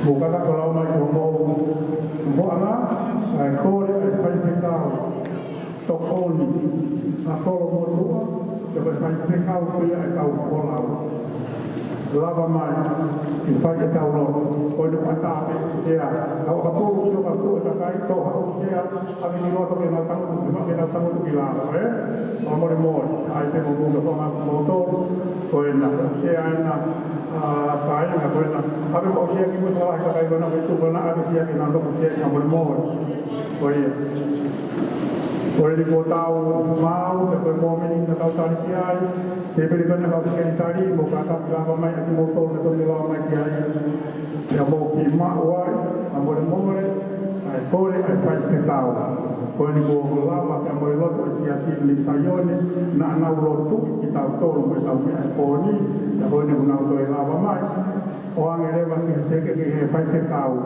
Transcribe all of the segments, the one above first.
Bukan kalau mai mo ana ko le ai pekau tokoni ako mo tua ke pai pekau ko ya kau kolau lava mai i pai kau lo ko de pata ya kau apa usia aku tak kai to usia kami ni waktu kena tahu bila amor ai te mo ko ma moto ko na usia na saya nggak boleh nak. Tapi kalau usia kita salah kita kayak mana itu benar ada usia kita untuk usia yang bermod. Boleh di kota mau bermomen ini kau tarik kiai. Diberikan kau kiai tadi bukan kata bilang ramai ada motor atau bilang ramai kiai. Ya mau kimak wai, boleh. Boleh ada tahu. Boleh dibawa maka boleh lot usia sini sayone nak lotu kita tahu kita punya poni. Ya boleh guna untuk lava mai. Orang ini masih sekali ini pakai tahu.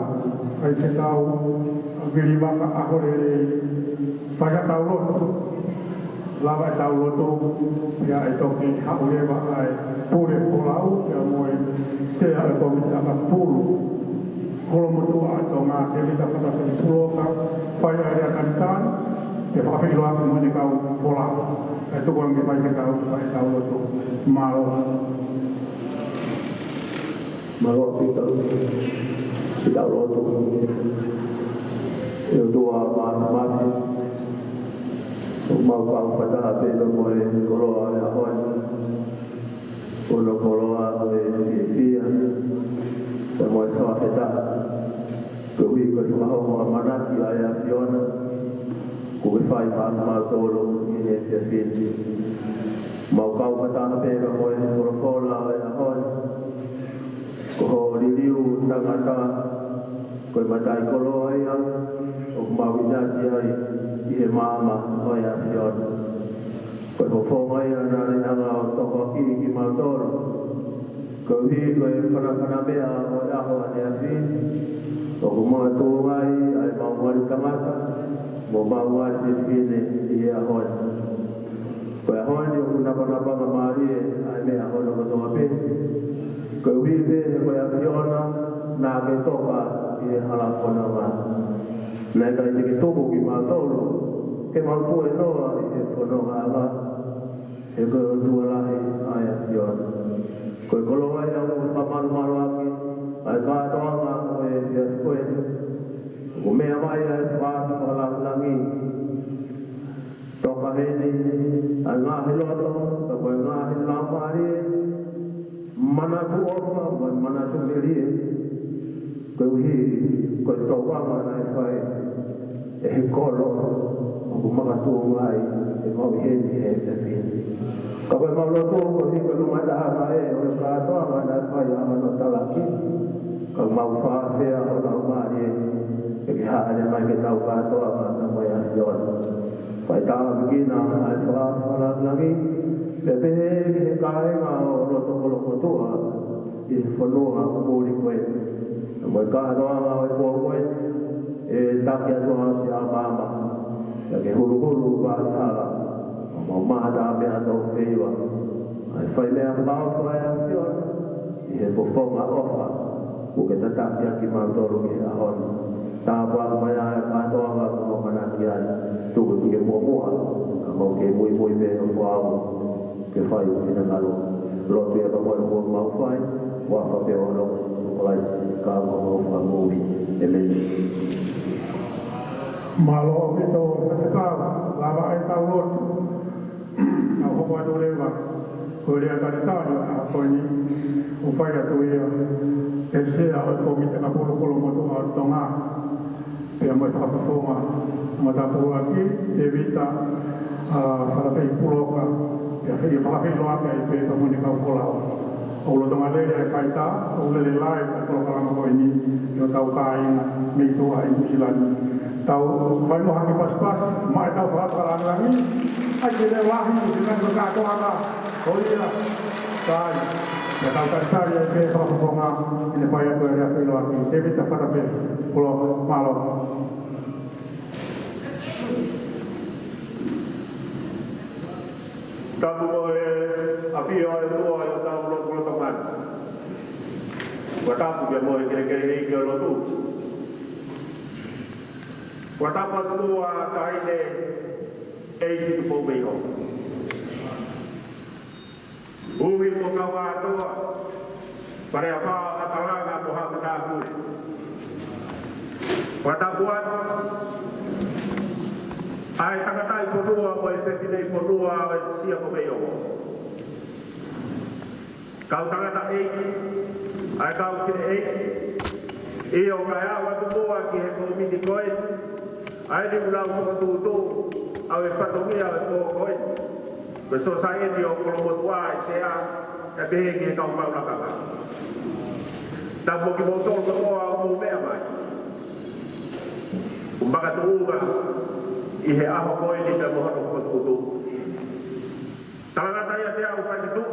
Beli bapa aku dari pakai tahu lotu. Lava tahu lotu ya itu kita boleh pakai boleh pulau ya boleh sea e komite aka pulu kolo motua ato ngā te rita patata i puloka whai aere akaritan te whawhilo aku mone kau pola e tuku angi whai te kau whai tau loto malo malo pita loto e tua mati mau kau pata pelo moe koloa e ahoan uno koloa e fia e moe soa peta ke hui ko i maho moa manaki ai a fiona ko i whai maa tolo i he te fiti mau kau pata pelo moe koloa e ahoan ko ho ririu tangata ko i matai koloa e au o mau inati ai i he mama o ia fiona. Koe ho whongai ana ne anga o toko kiri ki mautoro. Ko hi koe whanawhana mea o aho ane a fi. O ku mga tūngai ai maumari kamata. Mo maumari te whine i he ahoe. Koe ahoe ni o ku napanapanga maarie ai mea hono kotoa pe. Koe hui pe koe a fiona nā ke toka i he halapona ngā. Nai kai te toko ki mātoro, ke maupu e noa i he whanonga anga, he koe o tualahi ai a fiona. Koe kolonga i au whamaru aki, ai kātoanga o e fia koe. Ko mea mai ai whātu whakalangi, toka heni, ai ngāhi loto, ka koe ngāhi lampari, manatu ofa, mai manatu merie, koe uhi, koe tauwanga ai whai, e he kolo o ku makatū mai e mau heni he te whini. Ka koe mauloto ko hika lumataha e o e kātoa mana whai amano talaki. Ka mau whāwhea o nau maari e ki haere mai ke tau kātoa mana mai a hiona. Whai tāwa bikina ai whāwhalangi pe pehe ki he kāenga o roto kolo kotua i whanua o kōri koe. Mai kātoa ngā o e kua koe e taki atoa si a mama ya ke huru wāi hala o mahata mea tau whiwa ai whai mea mbao whai a whiona i he pofonga ofa o ke tataki aki mātoro ki a honi tā wāka mai a mātoa ngā o manaki ai tuku ki ke mua a mau ke mui me o whāo ke whai o kina ngalo lotu e kamoe o mau whai wāka peo alo o lai ka mau whanguri e meni malo o kito te kau lava ai tau lotu na hoko atu lewa ko rea kari tāru a koe ni o whai atu ia e sea o komite ka polo motu a tonga pia mai whakafonga matapu aki e vita whakapei puloka pia hei whakapei loaka i pe kamuni kau kolao o lo tonga lere e kaita o lele lai a kolokalama koe ni o tau kāinga meitua i Musilani tau vai mo haki pas mai tau whakarangi ai te leo lahi Musilani ko kātoanga hoia kai ya tau kaitari e pe whakafonga i ne pai atu e rea whilo aki te vita whakape pulo malo tapu mo e apio e tua e tau lo taman wa tapu ke mo e kere ke lo tu wa tapu tua taine e ki tu po ho umi mo kawa tua pare apa atalanga mo ha tapu wa tapu ai takatai porua o e pepinei porua o e sia ko meo. Kau tangata ai kau kine e o kai awa tupoa ki he komiti koe, ai ni ulau kua tutu, au e patongia o e kua koe. Koe so saeni o kolomotua e sea, e pehe ki he kau paunakaka. Tapo ki motor kotoa o mou mea mai. Umbaka tuunga, i he aho koe ni te mohano kua tutu. Tangata ia te au pakitu,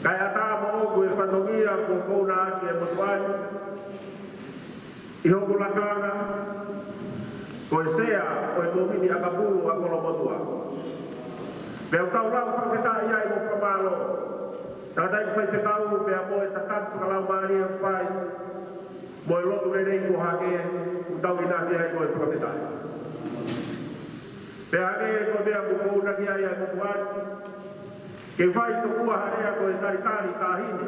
kai ata mo oku e whanongia ko kouna aki e motuai, i hoku lakanga, ko e sea o e komiti a kapuru a kolo motua. Leo tau lau whaketa ia i mo pamalo, Tadai ko te kau pe mo e takat kalau mari pai. Mo lo tu rei ko hake utau ina se ai ko te tai. Pe ane ko te abu ko na ki ai ko wat. Ke vai to ku hare ko e tai tari ka hini.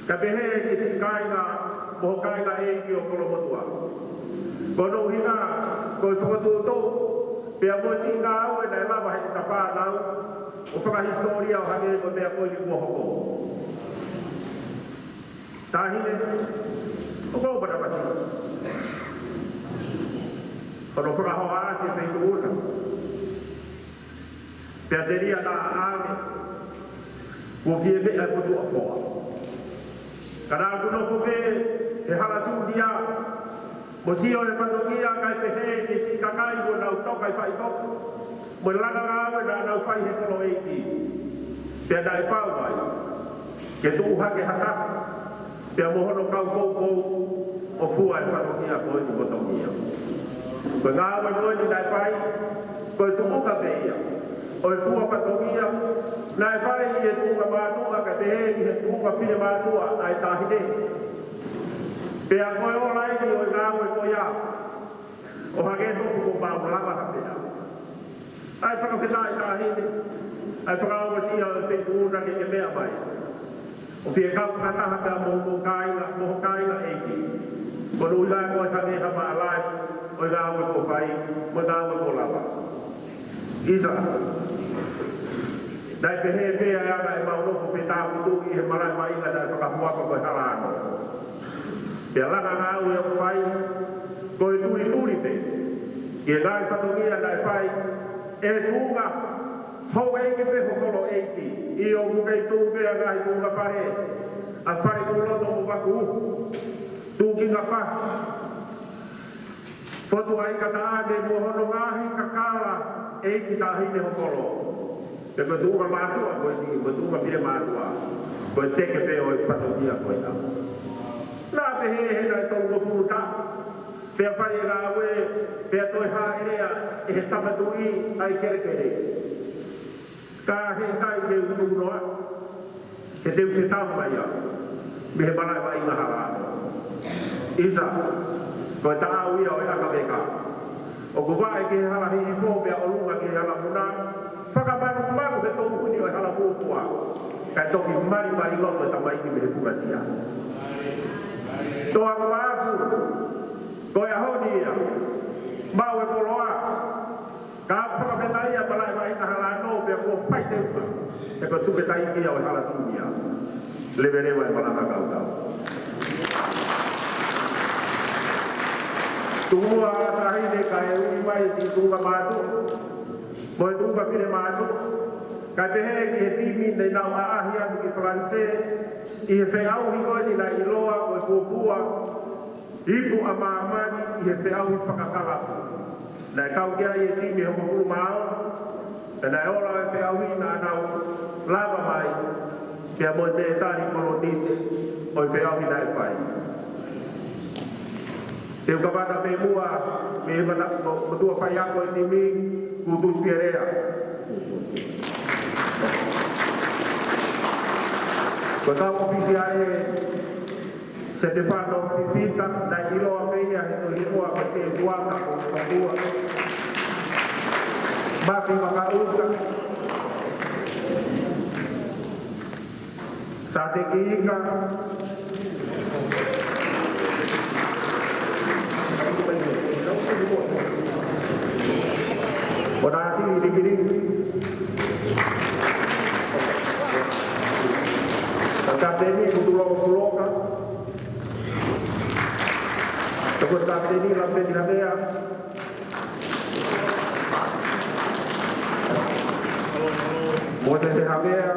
Ka pe he ki si kai na mo kai na e ki o ko lo motua. Ko no hina ko tu to pe mo si na o e na lava he ta pa na o whaka historia o hake ko mea koe li kua hoko. Tāhine, o kō para pati. Kono whaka hoa ase pei tu una. Pea teria tā āme, kua kie mea kutu a koa. Kana kuno kuke, he hala sūdia, mo sio e patokia kai pehe, ke si kakai ko nau tokai pai toku. Mo langa ngawe na nau pai he kolo eiki. Pea dai pau mai. Ke tu hake haka. Pea mohono kau kou o fua e patokia koe ni motokia. Koe ngawe koe ni dai pai. Koe tu uka peia. O e fua patokia. Na e pai i e tunga mātua ka te hei he tunga pine mātua ai tāhine. Pea koe o laini o e ngawe koe ia. O hake tuku ko māulanga hapea. Ai whakapetai tā hini, ai whakaawasi au te kūna ke mea mai. O pia kau kataha ka moho kāinga eiki. Ko nui lai koe tange hama alai, o i ngāwe ko pai, mo ngāwe ko lava. Isa, dai pehe pea ana e maunoko pe tā kutuki he marai mainga dai whakahuaka koe harano. Pia langa ngāwe o pai, koe turi te. Ie ngai patongia dai pai, e tunga hou eiki pe hokolo eiki i o mukei tūke a ngai tunga pare a whare kuloto mo waku tūki ngā pa fotu ai kata ade mohono ngahi kakala eiki tāhine hokolo te me tunga mātua koe ni me tunga pire mātua koe teke pe o e patokia koe ta nā te he nai tongo puta pea whare ngā ue, pea toi haerea, e he tamatui ai kere. Ka he kai te ununoa, he teu te tawhai a, me he malai wa inga harano. Isa, koe ta au ia o e haka meka. O kuwae ke hala hi ipo, pea o lunga ke hala muna, whakamaru he tō huni o e hala pūpua, kai toki mari loto e tamaiki me he pukasia. Toa kuwaaku, koe ahoni ia, mau e poloa, ka whakapetai ia malai mai na hala no pia kua pai teuka, e ko tupetai ia o hala sunia, leverewa e malaka kautau. Tumua tahine ka e ui mai si tunga mātu, mo e tunga pire mātu, ka te he ki he timi nei nau aahi atu ki Franse, i he wheau hikoe ni na iloa o e kuopua, ipu a maamani i he wheau i whakakalapu. Na e kau kia i e timi he mokuru mao, e na e ola e wheau i na anau lava mai, kia mo e me e tari kolonise o e wheau i na e pai. Te ukapata pe mua, me e matua whai ako e timi, kutus pierea. Ko tau ofisiare se te whānau pipita na iroa meia he to hiroa ka se buaka o katua. Maki makauka. Sa te kiika. O nasi dikiri. Kapteni kutuloka Takut kapteni lambe dinamea Mote se hamea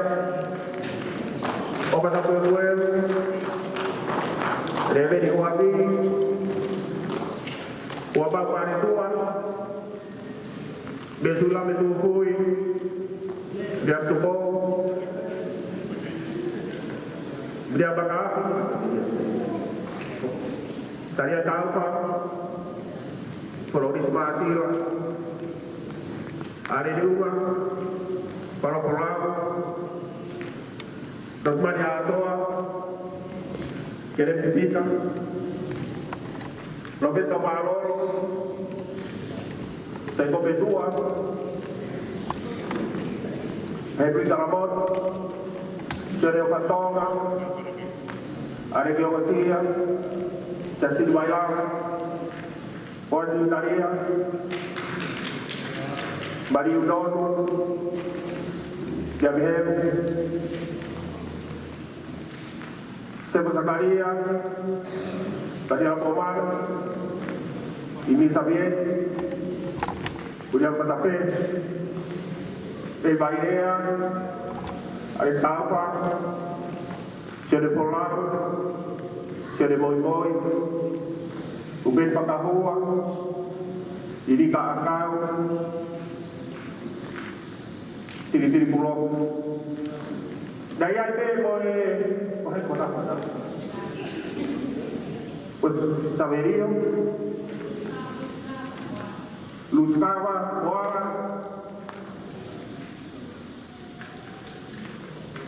Oba tapo eruel Reveni uabi Uaba pane tuan Besulame tukui Biar tukau Dia bakafu Tanya tahu pak Kalau di Sumatera ada di rumah Kalau pulang Dokmani atoa, kere pipita, Roberto Maloro, Tengo Petua, Henry Garamot, Jereo Patonga, Aregio Garcia, Justin Bayar, Ordu Daria, Mario Dono, Gabriel, Sebo Zakaria, Daniel Komar, Imi Xavier, William Patape, Eva Idea, Aretapa, Jere Polaro, Jere Boy Boy, Uben Pakahua, Irika Akau, Tiri-tiri pulau. Daya itu boleh kota-kota. Pues Saverio, Luzcava, Boara,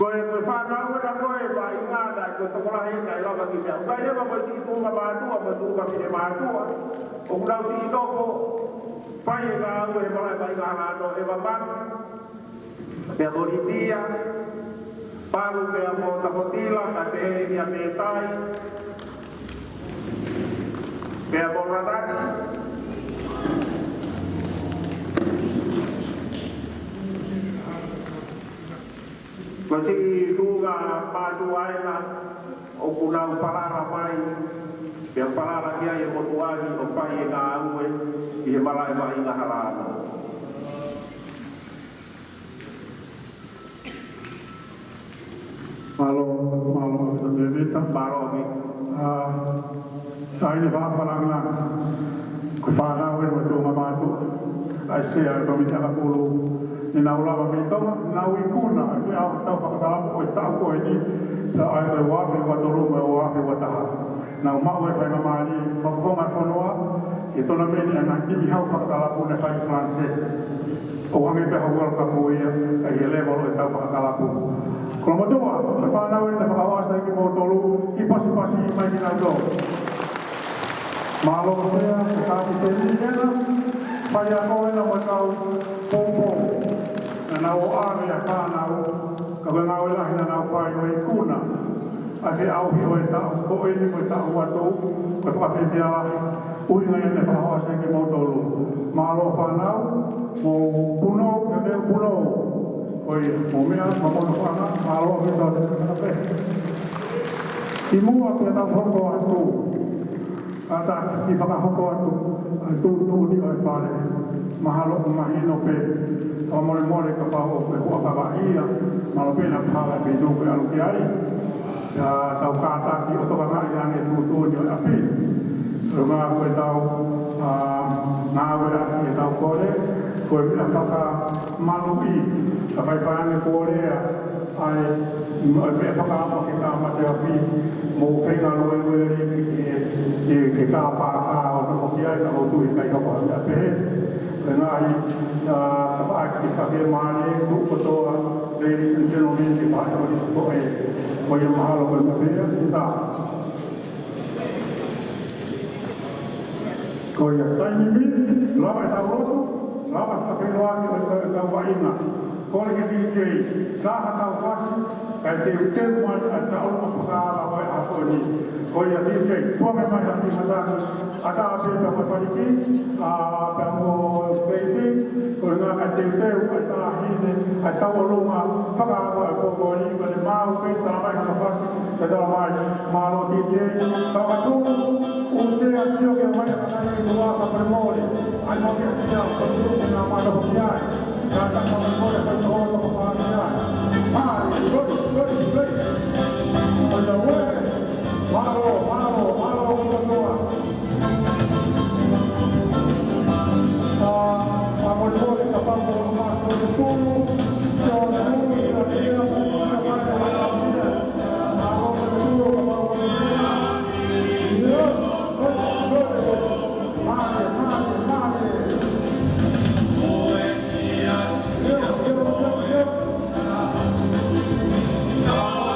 Koe pada udah koe baingada ko sekolah ini kai lo bagi dia. Kai dia mau si tu batu apa tu kami dia batu. Udah si itu ko pai ga koe balai baingada do e babat. Dia politia, paru dia mau tapotila kate dia metai. Dia borradani. Masih juga padu aina okunau palara mai yang palara dia yang motuani opai na aue dia malai mai na harano malo sebelumnya baromi saya ini parangna kepada waktu mamatu Asia komite akulu ina ulama mitoma na wikuna ya tau pakala ko tau ko ni sa ai wa ke wa tolu wa ke wa ta na ma wa pa mali pakonga konoa ito na meni ana ki hau pakala ko na kai francais o wa me pe ho ka ko ya ai le mo tau pakala ko como doa pa na wa ta pakawasa ki mo tolu ki pasi mai ni na do malo saya ka ki ni na Paya ko na mo tau pompo na o ari a kana o ka nga o la na o pai o ikuna a ke au hi o ta ko e ni mo ta o to ko pa pe dia u ni na pa o se ke mo tolu malo pa na mo puno ke de puno o i mo mea mo mo pa na malo ke to na pe imu a pe ta fongo atu ata ki pa hoko atu tu ni o pare mahalo mahino pe amore more ka pa o pe ko ka ba ia malo pe na phala pe do ko alu kiai ya tau ka ta ki o to ka ia ne tu ni o api ma ko tau na wa ki tau ko le ko na ka ka malu i ka pa pa ne ko le ai mo pe pa ka mo ki ka ma te api mo pe na lo e ke ka pa ka o to ki ai ka o tu i ka ko ya pe Kenai apa kita firmani tu betul dari sejauh di bahasa di sekolah ko yang mahal berbeda kita ko yang tadi ni lama tahu lama sampai luar kita kawaina ko lagi DJ dah tahu pasti kalau temuan ada ulama perkara apa apa ni ko yang DJ tu memang ada di sana ada apa yang berfaliki kamu basic kalau nak cerita ada ini ada ulama perkara apa ko ni kalau mau kita mai dapat kita mai malu DJ kalau tu usia sio yang banyak kali dua permoli ada yang tidak perlu nama dia kata permoli permoli permoli good on the way malo semua amor kapal rumah itu No!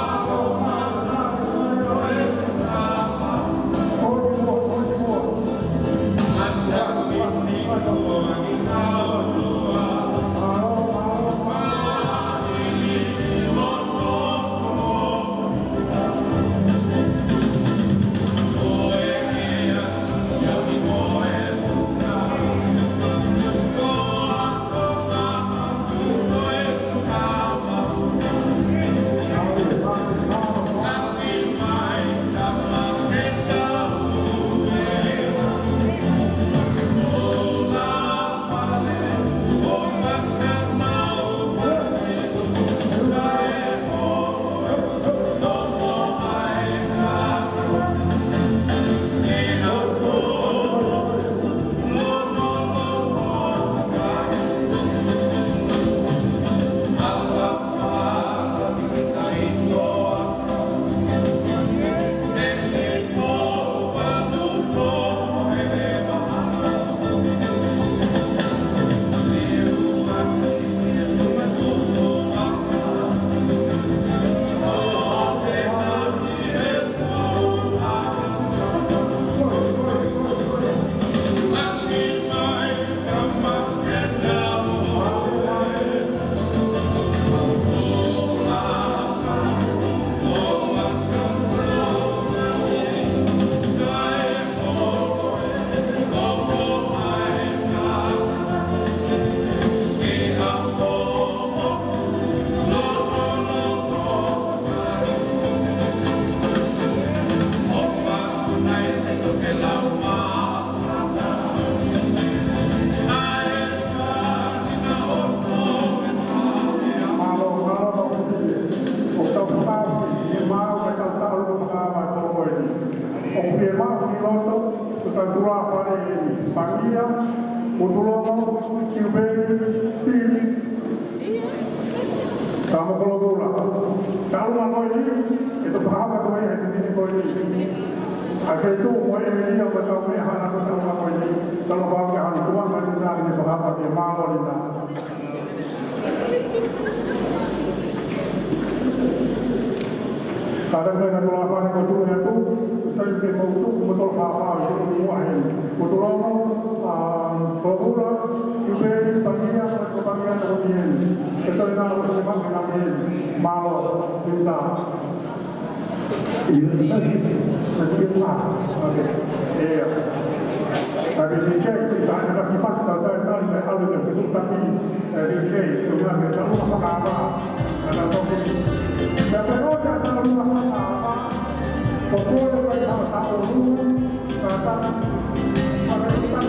Opiema piloto tutatua pare pangia utulomo kiubei tiri kamu kalau bola kalau mau ini itu berapa kau ini kau ini akhir itu mau ini yang betul ni hana betul mau ini kalau bawa ke hana tuan kan kita ini berapa dia mau ini kadang-kadang kalau apa yang kau itu saya mau tu betul apa itu semua ini betul Bahula, Ibe, Pangia, Pangia, Pangia, itu yang harus dimakan malo, kita. Ini kita, oke, iya. Tapi di cek kita ada sifat dan harus disebut tapi di cek juga kita rumah apa, ada topik. Dan kalau ada rumah apa, pokoknya kita harus tahu dulu, kata ada kita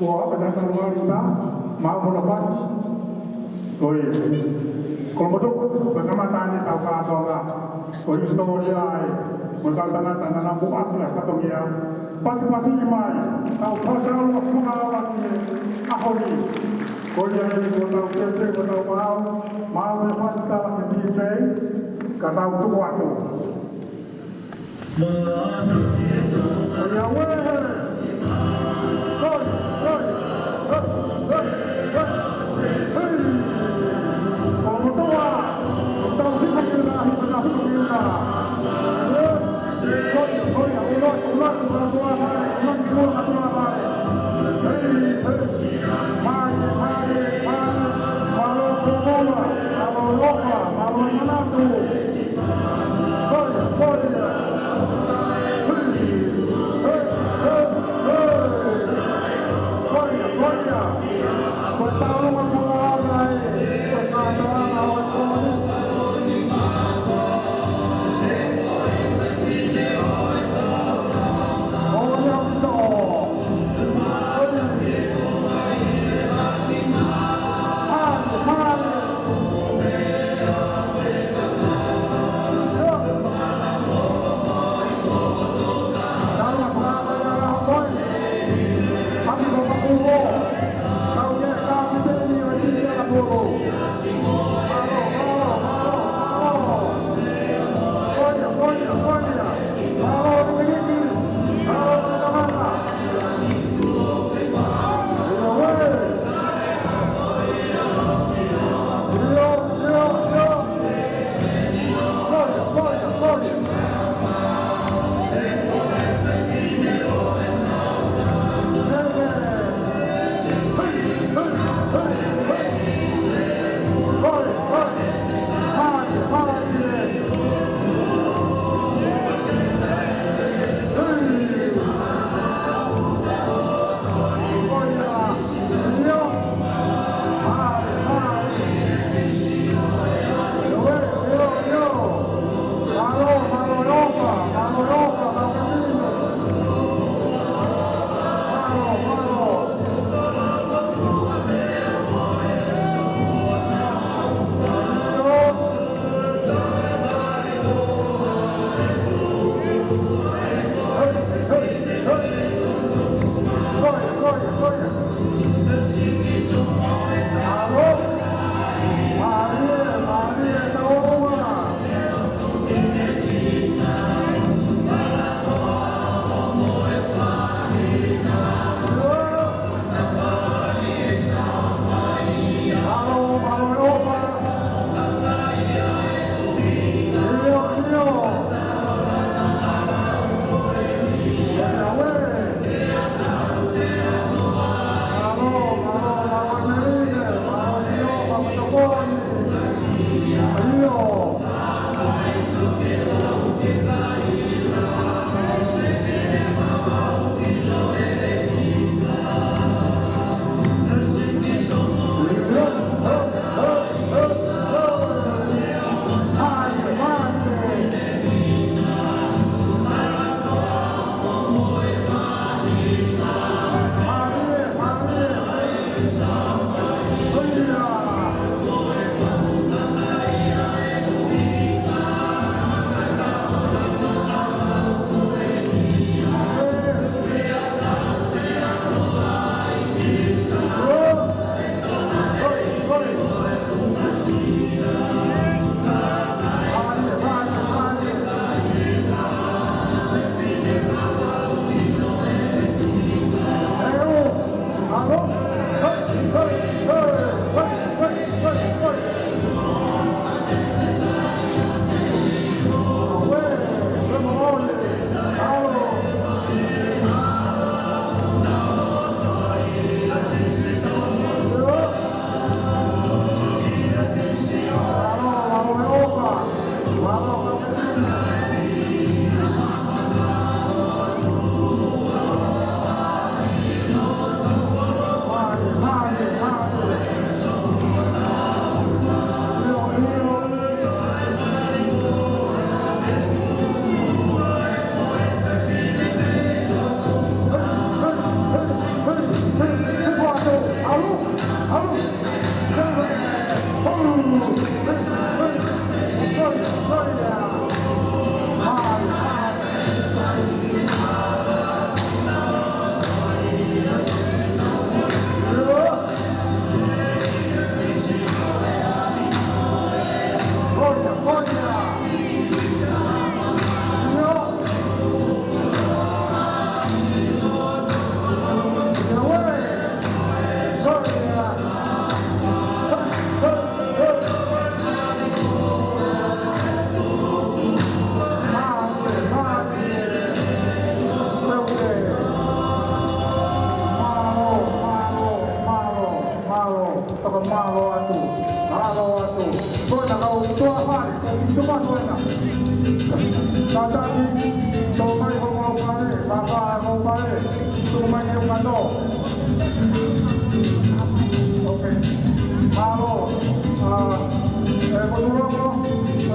Wah, pada tahun kita mau berlepas. Oi, kalau betul pengamatan ini tahu apa enggak? Oi, historia, tanah buat lah katanya. Pasti imai, tahu pasal pengalaman ini. Aholi, oi yang ini tahu kerja, tahu mau lepas kita lagi di kata untuk waktu.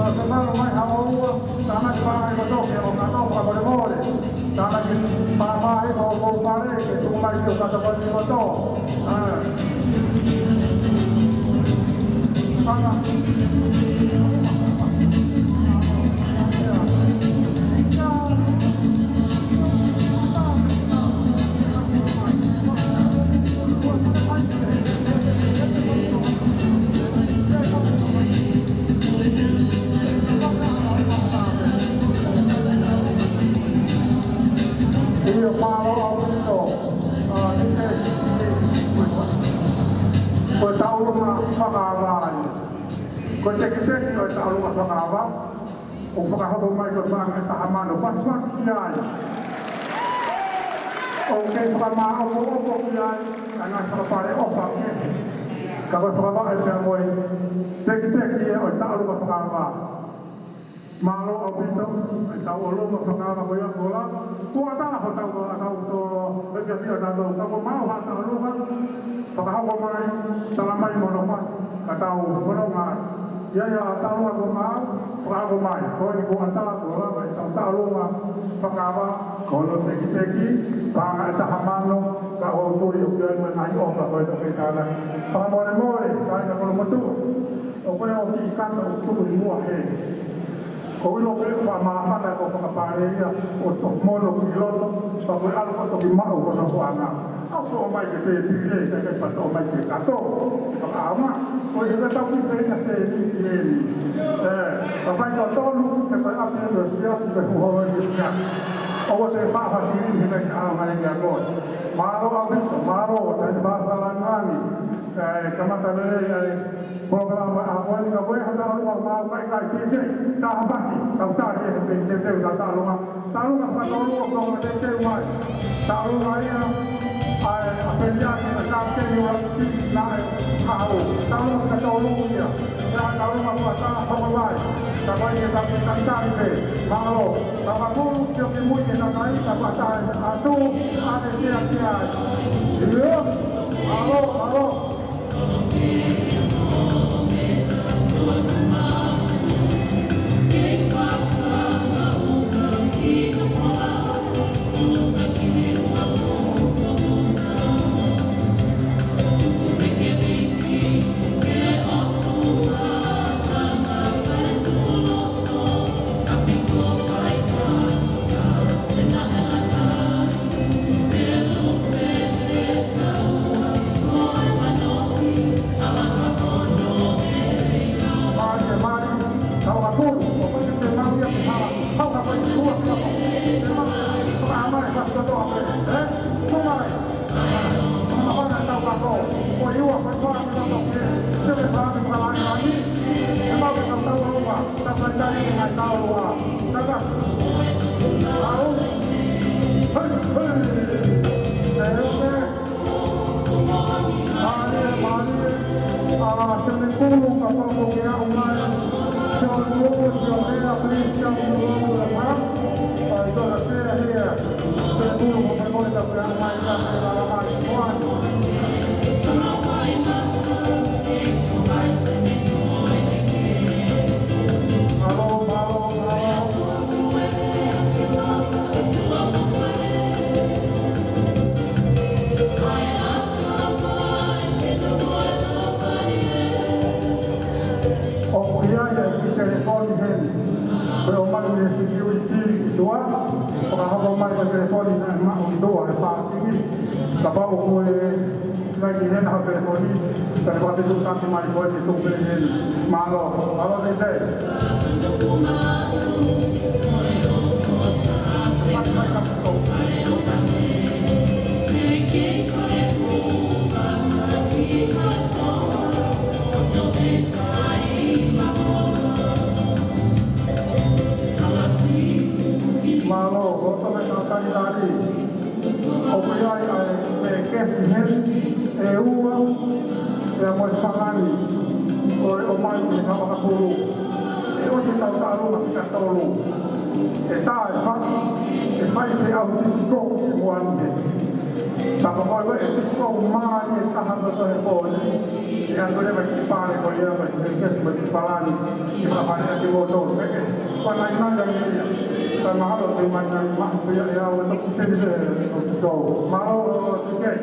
Kalau mai hawa tanah pakai betul ya orang tahu apa boleh tanah pakai kalau pakai itu mai itu kata boleh betul tanah Konsekuensi kalau tak lalu masuk apa, upah apa mai bersama kita aman, pas kiai. Oke, pertama apa kiai, anak terpare opak. Kalau pertama ada moi, tek dia tak lalu masuk apa. Malu itu, tahu lalu masuk apa boleh bola. Tua tak tahu tu, kerja dia tahu. Kalau mau tak lalu kan, apa mai selama ini menolong, tahu menolong. Ya tahu aku mau mai. Kalau ibu antara tu orang tahu pengapa kalau teki pangai tahamano kau tu yang menai orang kalau itu kita nak. Pengalaman kalau betul. Apa yang ikan tu semua Kau lo boleh pemahaman atau pengetahuan dia untuk mono pilot sampai alur atau dimau kalau suana. Aku omai kita pilih saya kata omai kita tu. Apa? Kau juga tahu kita ini. Apa yang tahu lu kita apa yang dia sudah buat dia. Awak saya faham ini kita amal yang jago. Maro dan bahasa langani. Kama tadi program awal ni kau yang hendak orang mau kai kece dah pasti tahu tak dia kece tak tahu apa orang kece wai tahu saya apa dia nak kece orang nak tahu dia tahu apa wai tahu dia tak tahu mau tahu aku dia mungkin nak tahu tahu ada dia dia halo Sama kau itu semua ni tahan betul pun. Yang tu dia bagi pare kau dia bagi palan. Kita panen di motor. Kau nak yang ni. Kalau mahal tu mana mah ya untuk kita untuk mahal tiket.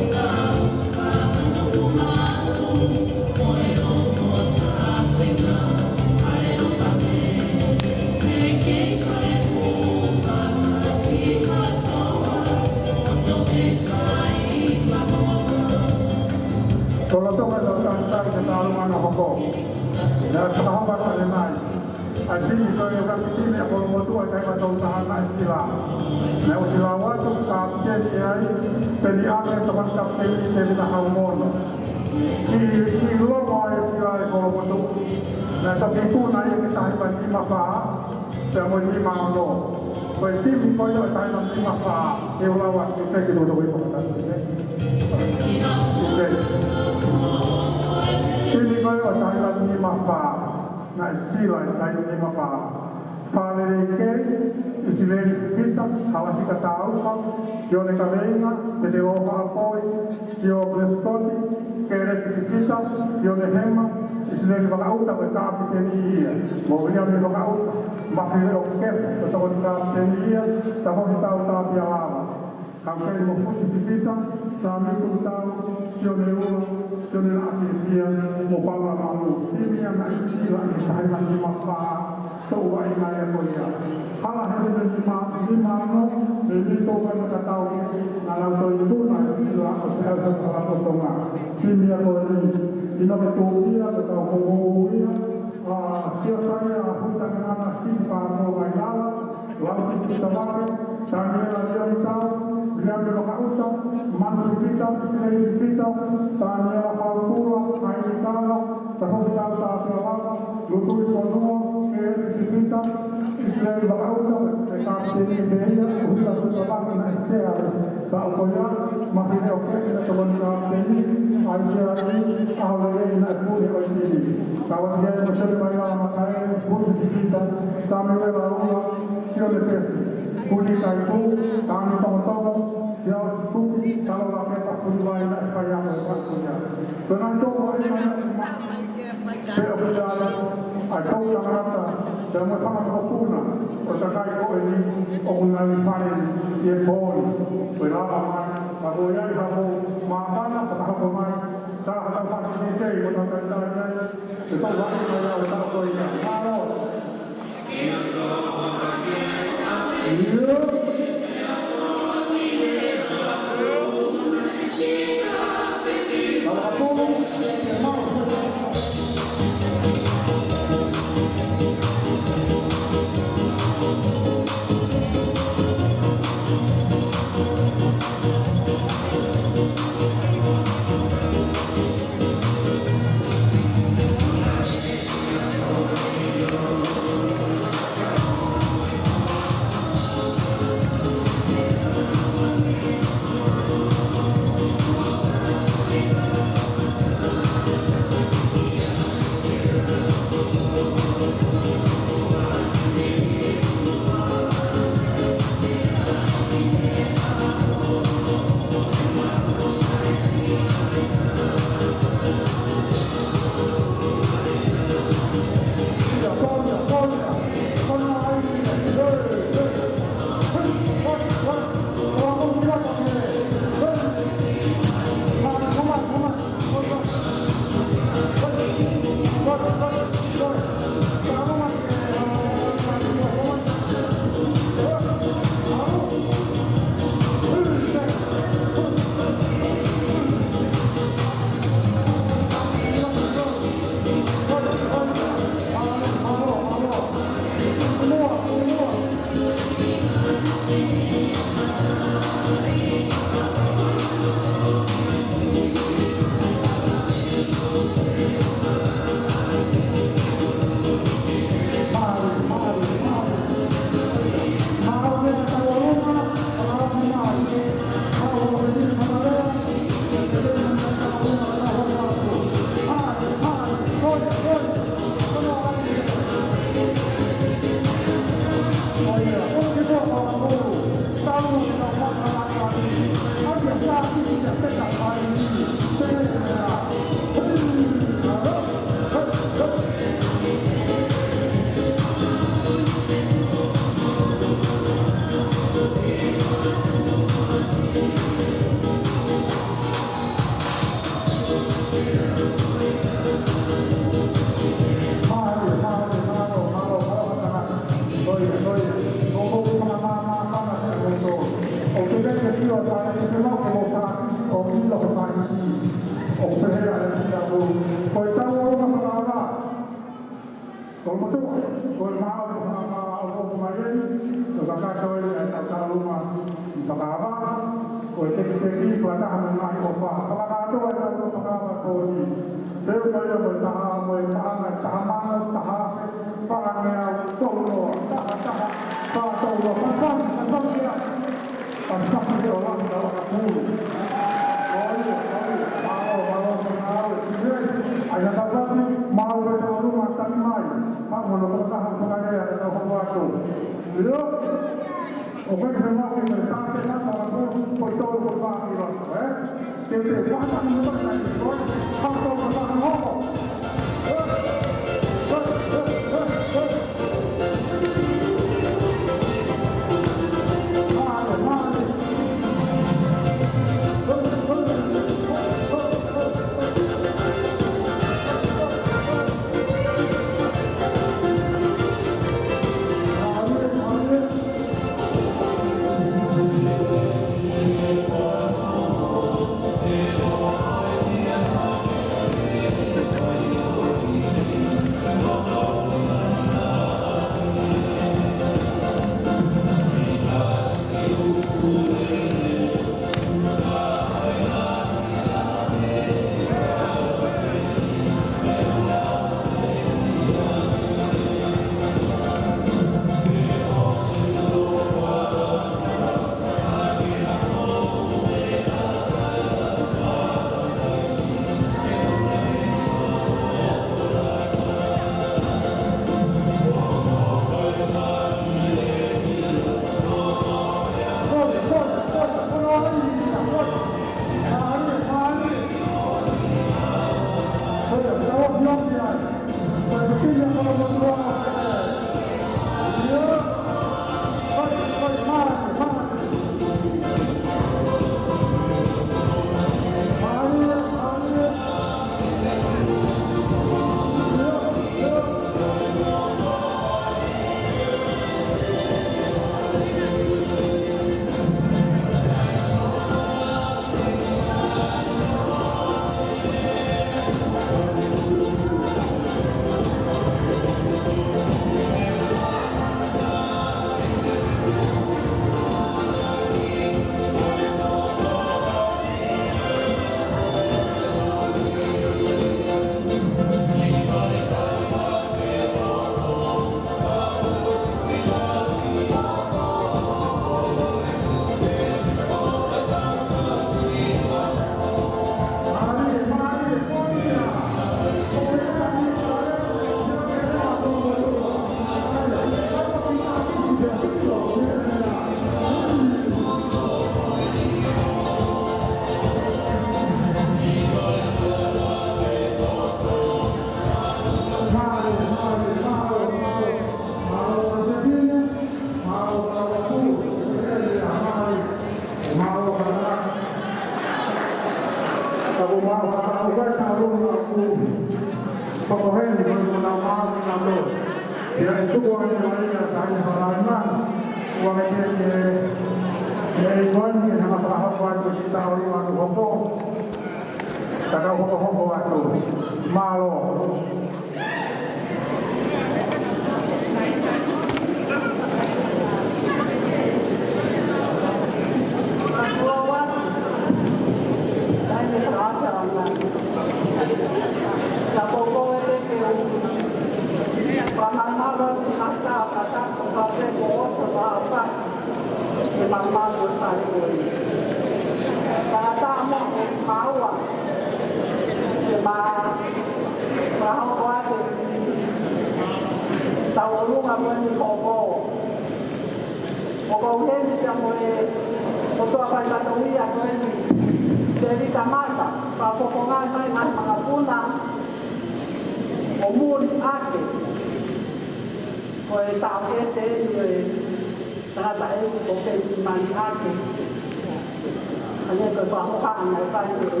Hanya kebangsaan mereka itu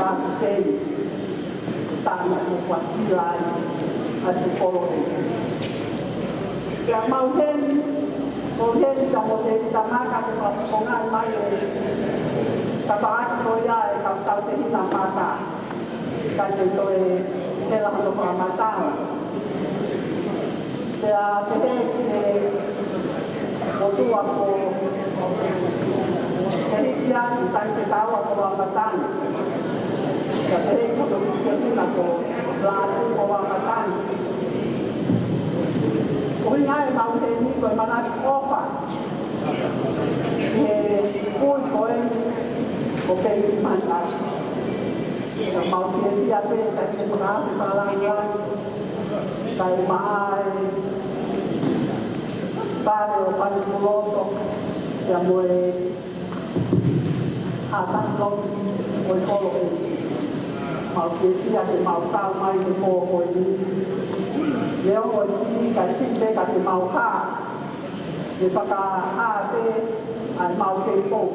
Pakistan tanah buat lain ada koloni. Yang mountain tanah kami pengai mai kabar koya kau tadi namata kan itu dalam pengamatan ya waktu aku jadi dia tadi tahu pengamatan ya jadi aku lalu pengamatan Orang mau ini bagaimana apa? Pun orang oke mantap. Mau dia dari berapa salangan dari mahal, baru pada pulau yang boleh atas lom boleh kalau mau dia mau tahu mai di bawah ini. Nếu mà cái kinh tế cả thì màu khác thì tất cả hai cái màu cái cổ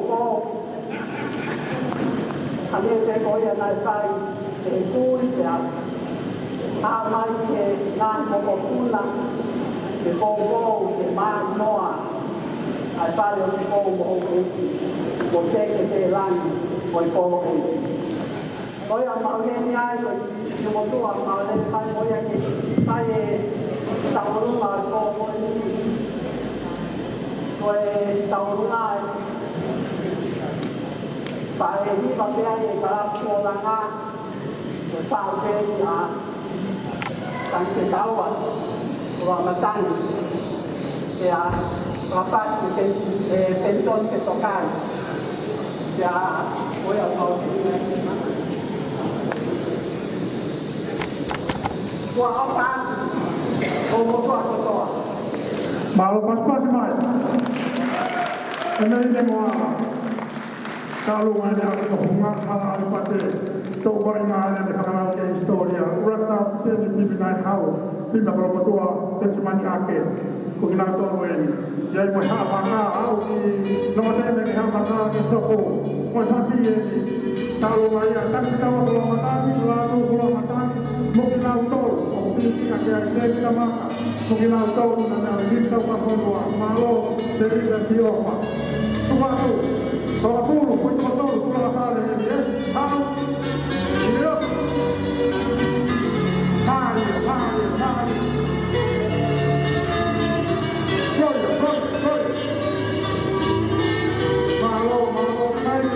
anh em sẽ có hiện nay sai để vui sẽ hai mai cái ngàn một cuốn là để cổ để mang nó sai được cổ một cái lan một cổ có yang mau hiện nay rồi nhưng mà tôi mau lên phải có yang saya tahu rumah kau ini, kau tahu rumah. Saya ini bagaimana kalau pulangan, sampai ya, sampai tahu orang matang, ya, rapat pensiun kesokan, ya, kau yang tahu ini. Wah, apa? Malu pas mai. Ini semua kalau ada hubungan hal pasti coba ingat ada kenal ke historia. Urasa ini dibina tahu tidak berapa tua terjemahan akhir. Kena tahu ini. Jadi mereka apa tahu di nomor yang apa ke soko. Masih ini kalau ayah tak kita kalau matani lalu kalau matani mungkin tahu. Kita makan, mungkin tahu tentang kita pakai malu dari Eropa. Cuma tu, kalau tu, kalau ada ini, tahu, ini, hari, malu, hari.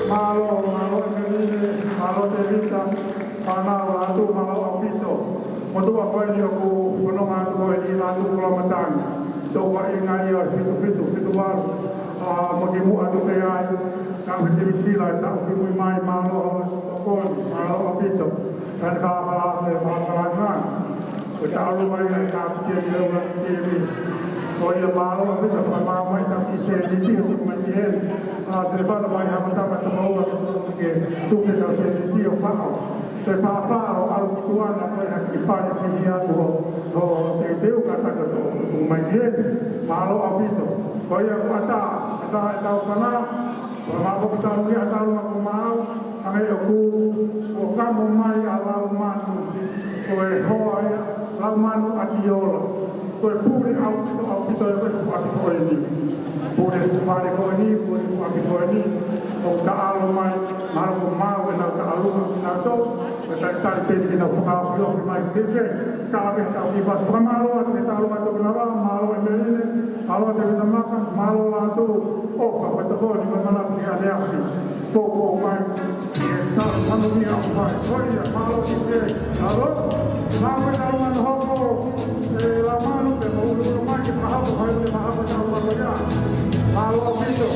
Malo ini, malo terita, mana waktu malo apiso. Untuk apa ini aku penuh aku ini lalu pulau matang. Coba ingat ya situ baru. Magimu adu kaya, kami sila tak kimi mai malo kon malo apiso. Dan kalau masalah kita alu mai nak jadi orang ini. Kalau ia malo apiso sama mai tak isi di untuk menjadi daripada banyak pertama semua que tu que não tem dia fao se fao ao tuan apa yang dipane dia do teu kata do majen malo abito koya kata kana mako kita ni atau mako mau angai aku o kamu mai ala manu koe hoya la manu atiola koe puri au abito ko ini puri pare ko ini puri abito ini o ta'alu mai malu mau na ta'alu na to kita kita na pagawyo mai dije kabe ka iba pamalo at ta'alu ma to na malo ini alo te na maka malo la to o ka pa to ni mana ni ale asi to ko mai ta manu ni au mai oya malo dije alo na me na man ho ko la manu ke mo lu mai ke ha ho hai ke ha ta ma ya malo bido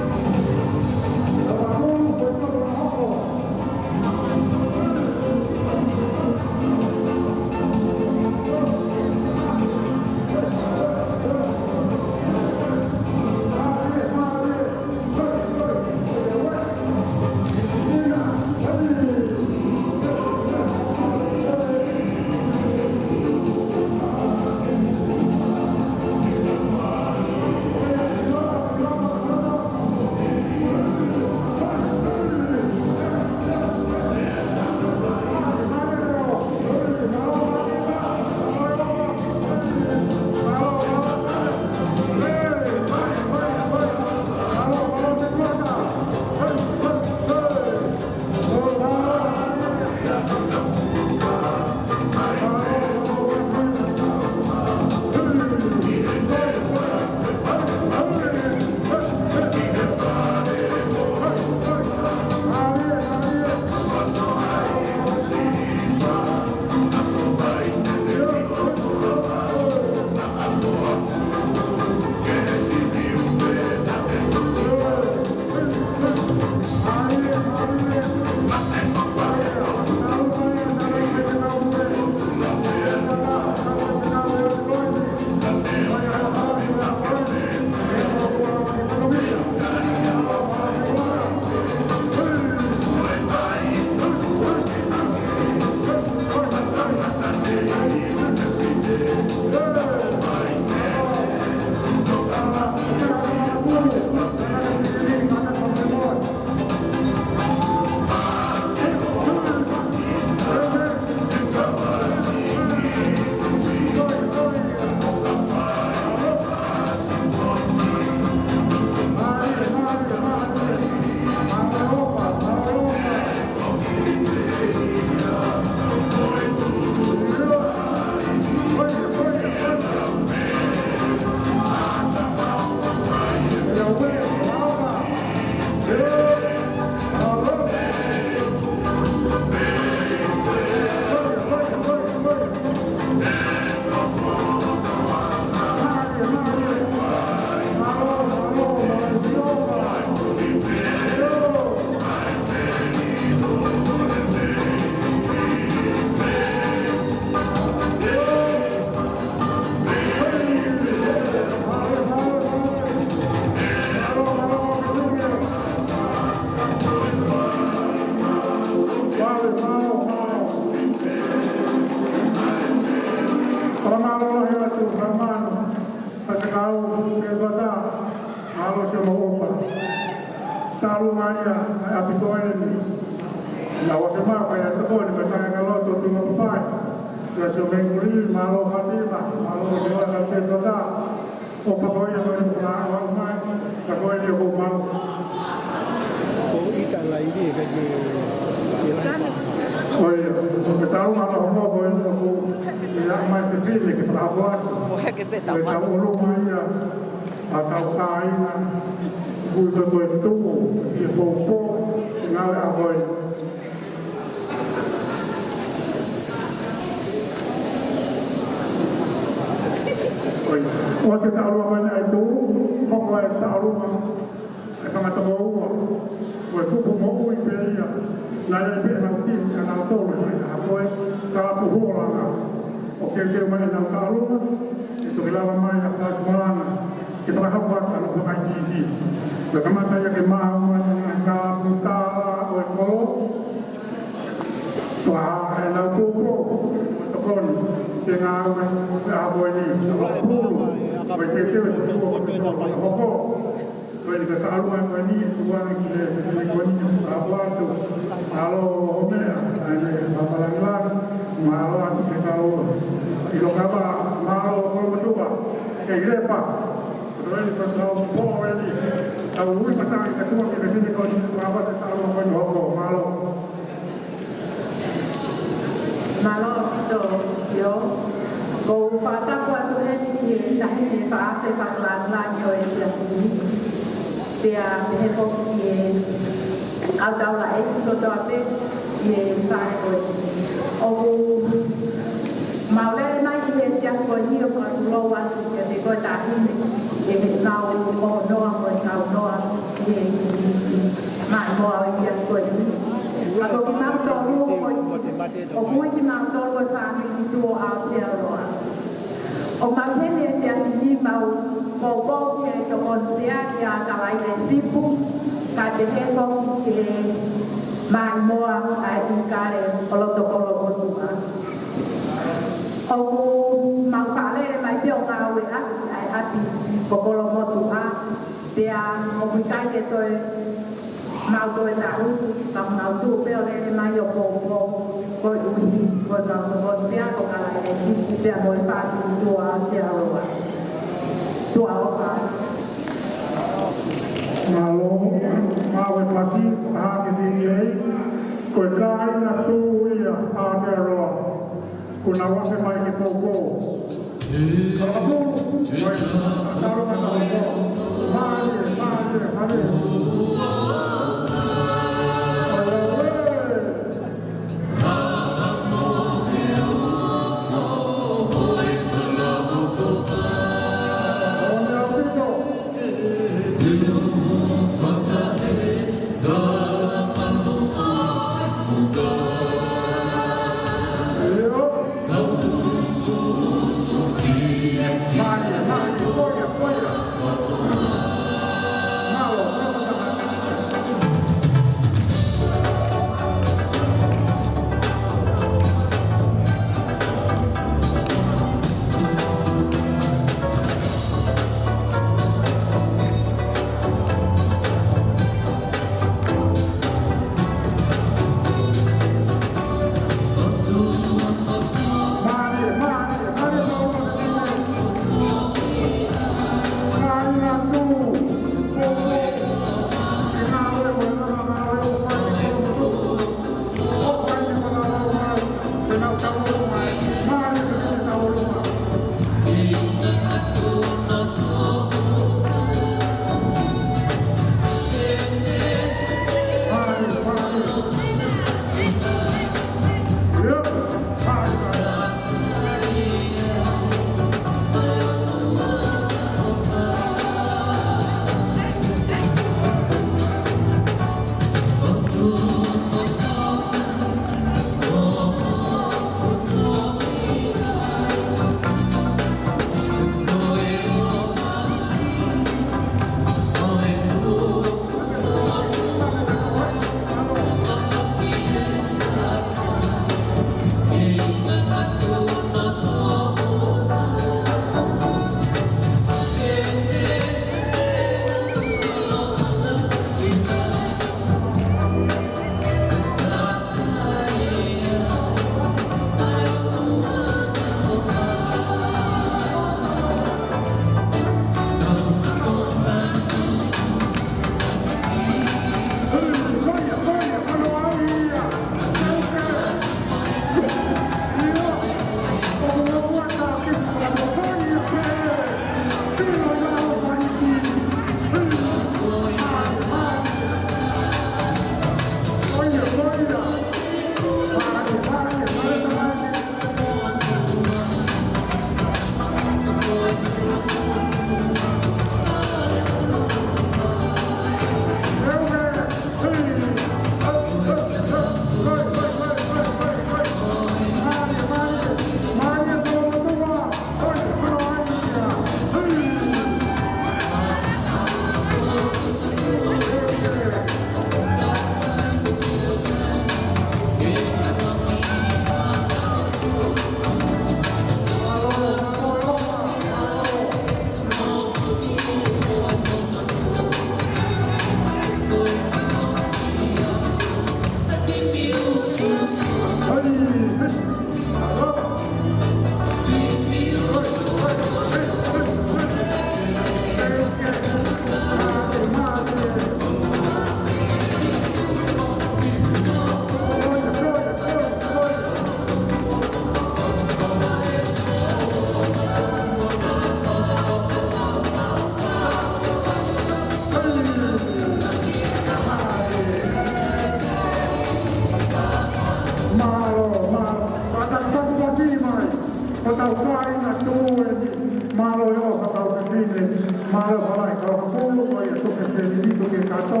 pulu ko ia to ke ni ko ke kato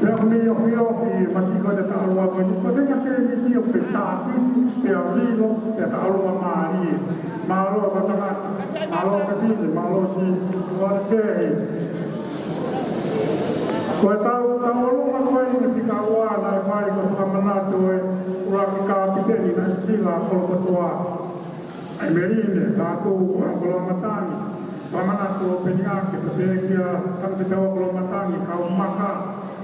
ya me yo ki mati ko de ta alwa ko ni ko de ke ni yo pe ta ki pe abrigo pe ta alwa mari malo ko ta malo ke ti malo si wa ke ko ta lo ma ko ni ki ka wa na mai ko ta mana to e ura ki ka ki ni na si la ko ko to ai merine ta ko ko matani pamana ko penya ke pekia kan kita ko matani ka maka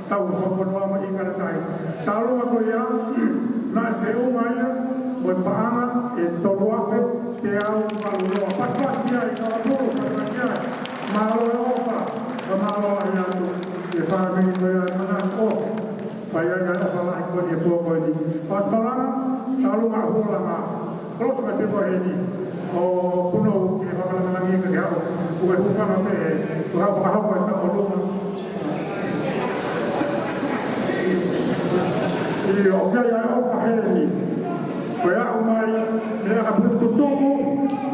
tau ko ko ma ingara tai talu ko ya na se u mai ko paana e tolua ke au ka lo patwa dia i ka ko ka dia malo ofa malo ya tu e pa mi ko ya mana ko pa ya ya pa la ko ni ko ni pas palana talu ma ho la ma terus ka te ko ni o kuno ke ba la ngi ke ya o ko ko ma te ko ha ko ha ko ta ko lo i o ke ya o pa he ni ko ya o mai ne ka pu tu tu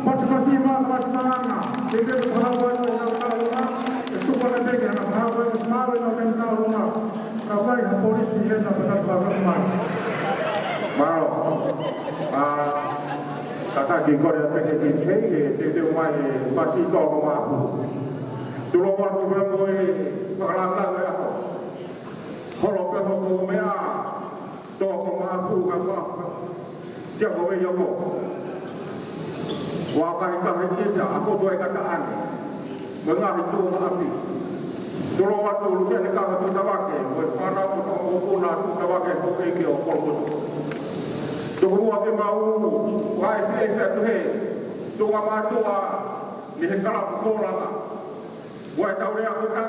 pas ka ti ma pas na ke ke ko ha ko na ta lo na tu ko na te ke na ha ko ma lo na ke ta lo na ka vai ka polisi le na pa pa ma malo kata ki ko ya te ki ke te mai pasti to ko ma tu lo wa tu ko e pa la la ya ko lo pe ko me a to ko ma pu ka ko ja ko we yo ko wa ka ka he ja ko to e ka ta an menga itu ma api tu lo wa tu lu ke ka tu ta wa ke ko pa na ko na tu ta wa ke ko ke ko ko tu rua ke mau wai pe se tu he tu ma tu a ni he kala ko la ga wai tau rea ko ka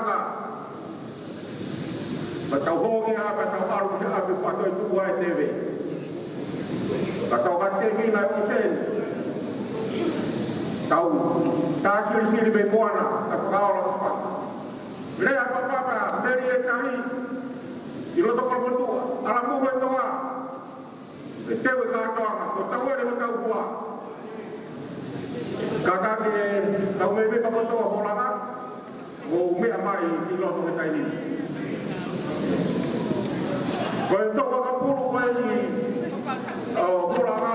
ba tau ho ke a ba tau aru ke a pa to tu wai tv ba tau ka ke ni na ku sen tau ta siri be bona ta ka ora pa le a pa pa beri e kai i lo to ko tu ala mu ho to a te we ka to ko ta we le ka bua ka ke tau me be pa to ho la na o me mai i lo to kai ni ko to ko pu ko ni o la na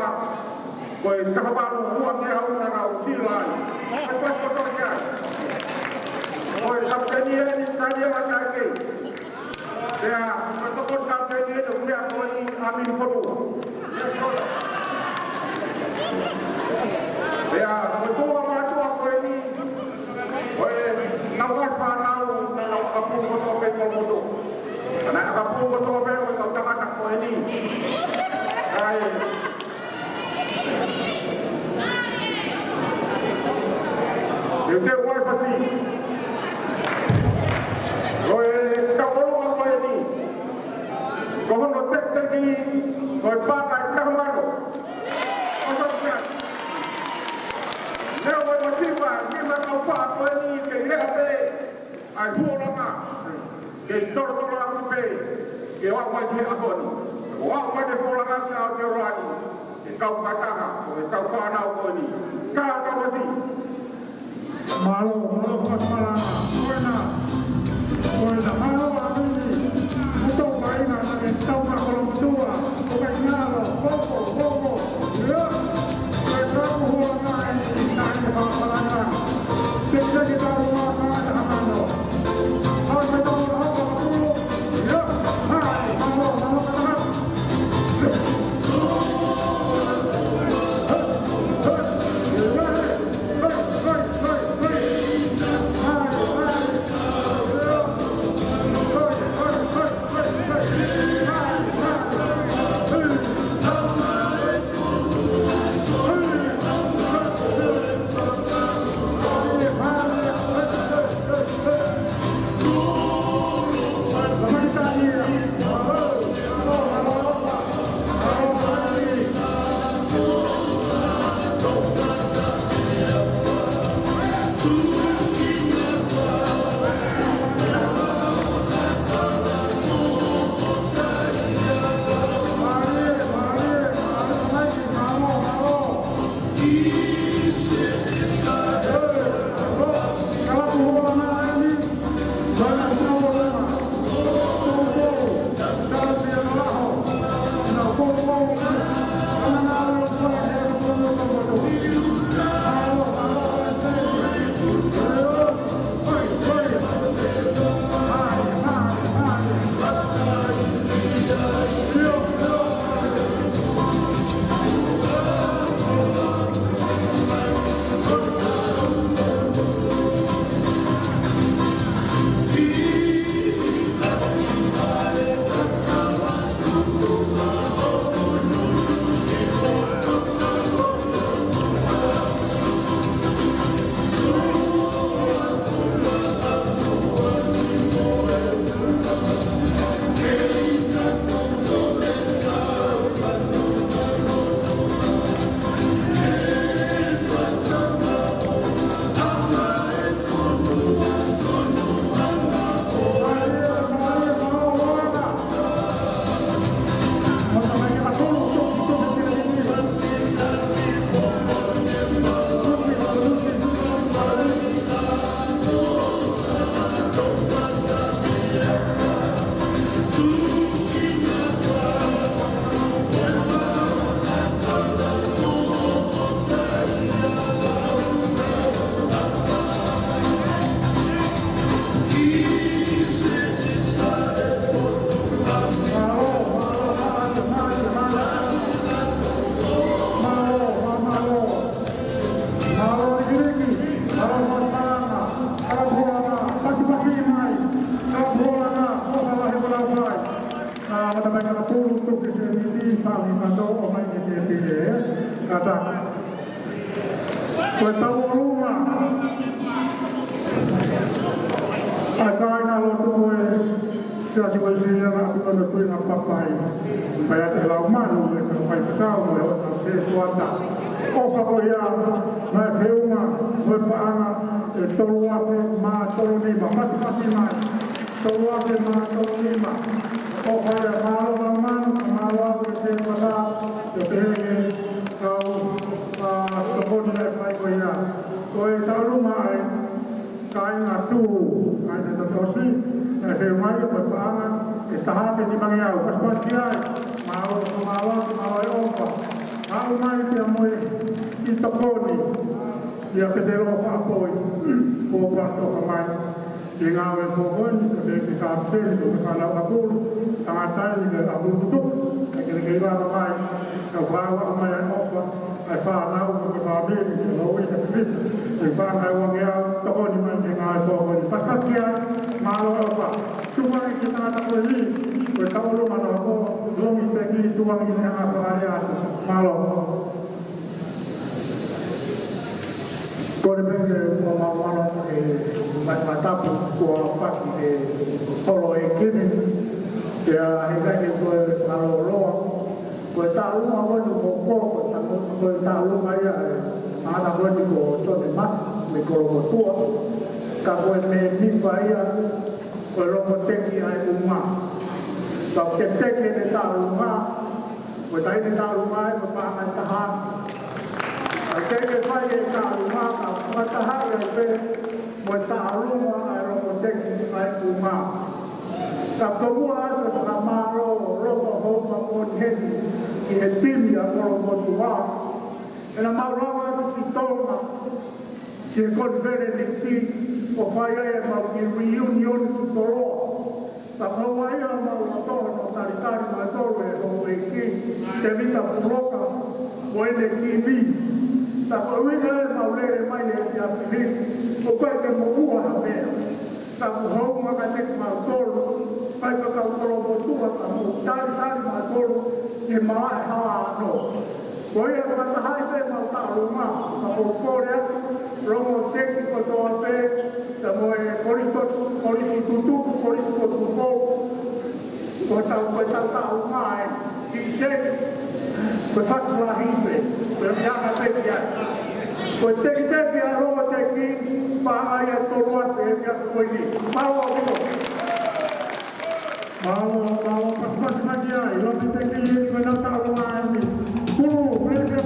ko ka ba lu ku ke ha una na u ti lai ko to ka ko ta ke ni ka ni wa ta ke ya ko to ka ke ni do ya ko ni amin ko ya ko ma to ko ni ko na wa pa na u na ka pu ko to pe ko mo do na ka pu ko to pe ko ta ka ko ni ai eu te wa pa si ko ka ko ko ni ko no te ni ko pa ka ka ma ko ko to ne wa ma si pa ni ma ko pa ko ni ke le pe ai hu la ma ke to la pe ke wa ma ji a ko ni wa ma de ko la ka ka ke ro ni ke ka ka ka ko ka pa na ko ni ka ko si malo pas mala buena malo amini muto vaina na que tau na colomtua o bainalo poco ya que trago ho na na que va para lá que se ta uma na mano ao me to ya malo pai ka pulu tu ke se ni pa ni ma do o mai ke te kata ko ta rumah ai na lo tu e sia si vai sia na tu na tu na papai pai te la manu le ka pai ka o le o se suata o ka ko ya na ke uma mo pa ana e tolu ake ma tolu ni ma pati ma tolu ake ma tolu ni ma o ka ya ma lo ke se pata te te kau sebut le pai ko ya ko e ta rumah ai kai na tu kai na tosi he mai ko paana e taha ni mangia o pas kia malo opa au mai te moi i toponi ia ke te lo pa poi ko pa to mai e nga we ko honi ke te ka te ko ka la pa ko ta ta ni ke abu tu ke ke va mai ka va mai opa ai fa na o ke va be ni lo we te fit e fa na o ngia toponi mai ke nga ko honi pas kia malo opa cuma kita tak boleh berkaulah mana apa belum bagi tuang ini yang apa area malu kalau bagi mana mata pun kuah pasti kalau ini ya hingga itu malu loh bertahu apa tu pokok bertahu maya ada pun di kota demak mikro tua kalau ini bayar kalau teki ai rumah, kalau teki di rumah, betai di rumah itu pakai tahan. Kalau teki pai di rumah, kalau tahan yang betai rumah, kalau teki ai rumah. Kalau semua itu sama roh pun ini tim yang kalau tua, karena malam itu kita si konferensi upaya yang mau di reunion toro tapi upaya mau toro talitari mau toro iki jadi tak puloka boleh kini tapi upaya mau le mai ya pilih upaya mau buat apa tapi hau makan mau toro pai ka toro tua kamu talitari mau toro di mana no boleh kata hai mau tahu mah apa Korea Romo técnico todo hace como político tutupo kota tahu mai dice betul lahir berapa pekerja kota Romo teknik pak ayat turuan dia ini mau pas saja lo teknik ini benar tahu mai mereka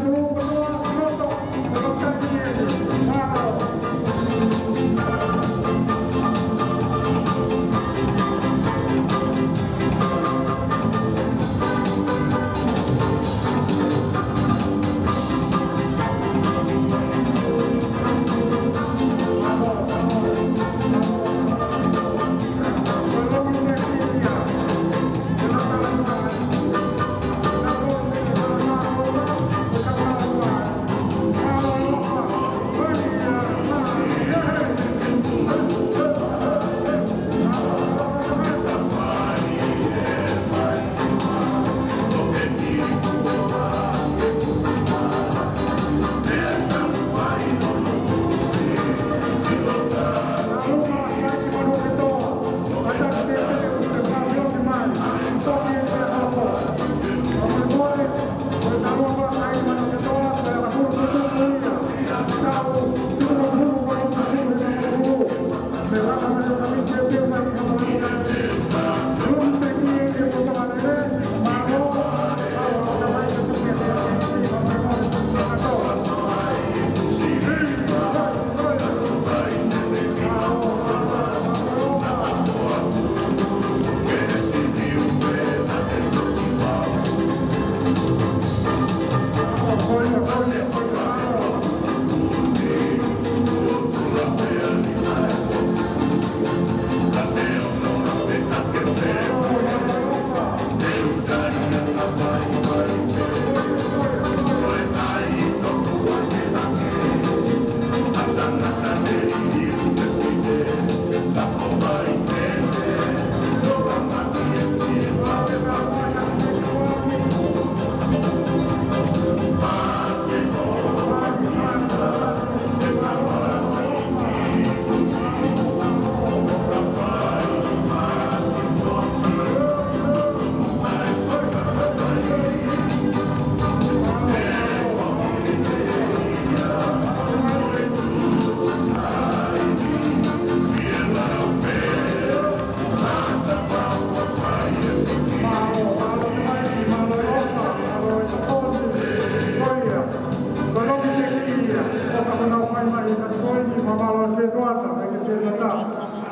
malo se tuata, que se tuata,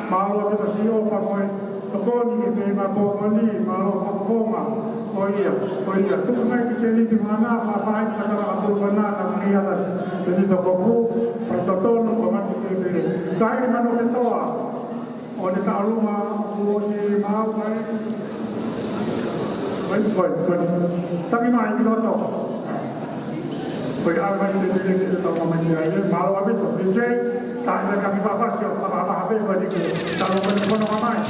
malo que se yo pa moi, tokoni que me ma po ni, malo pa koma, oia, tu mai que se ni mana pa pa ka ka tu mana na ni ala, se ni to ko pa to no ko ma que se sai mano que toa, o de ta luma, o ni ma pai, vai, tapi mai ki to. Foi a mais de que está uma maneira mal a ver o DJ tá na cabeça para baixo para ver vai que tá no telefone não mais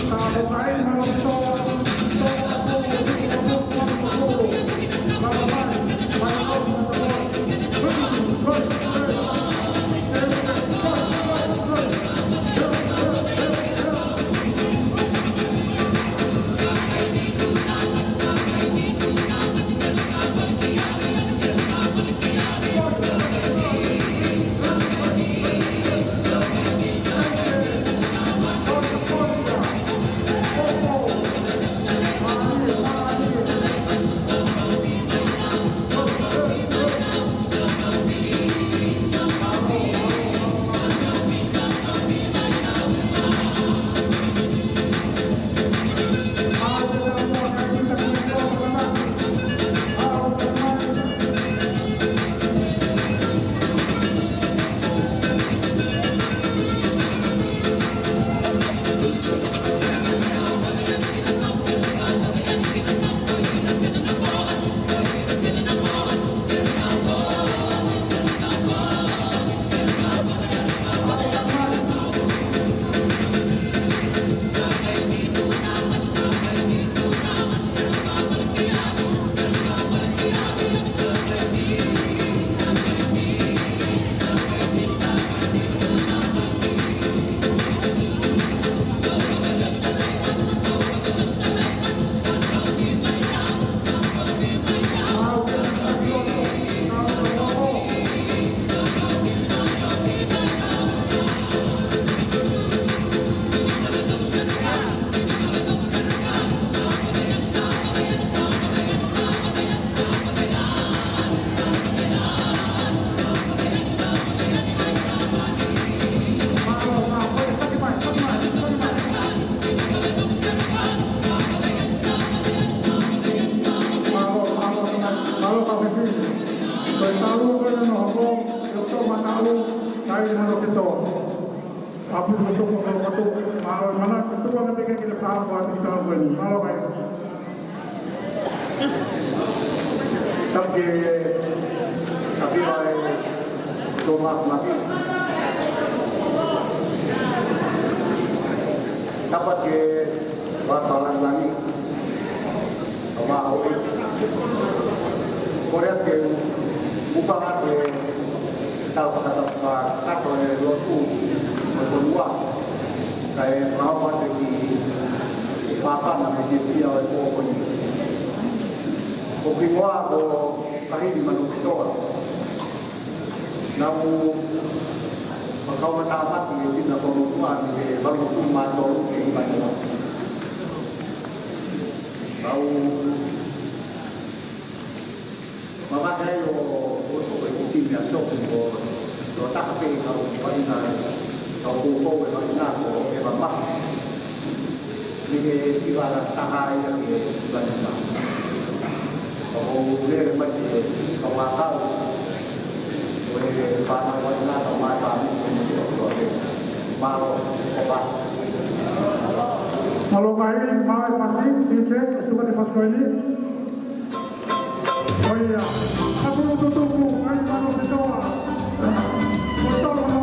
tá aí mal dapat ke wartawan lagi bahwa Korea ke bukan ke tahu kata atau dua kedua kayak merawat di papan di dia itu Opimwa o kahit manukito namu pagkaw matamas ng yung pinapunuan ni bago kumato ng iba nila au mamagay o uso ko yung kimyasok o takape au parina au kuko o parina o ebapak ni iba tahay ng iba nila o leer mati kawakaw o parang wala na tumataw malo obat kalau kain mau pasti dicek suka dipasok ini oh iya aku tutup kain mau berdoa berdoa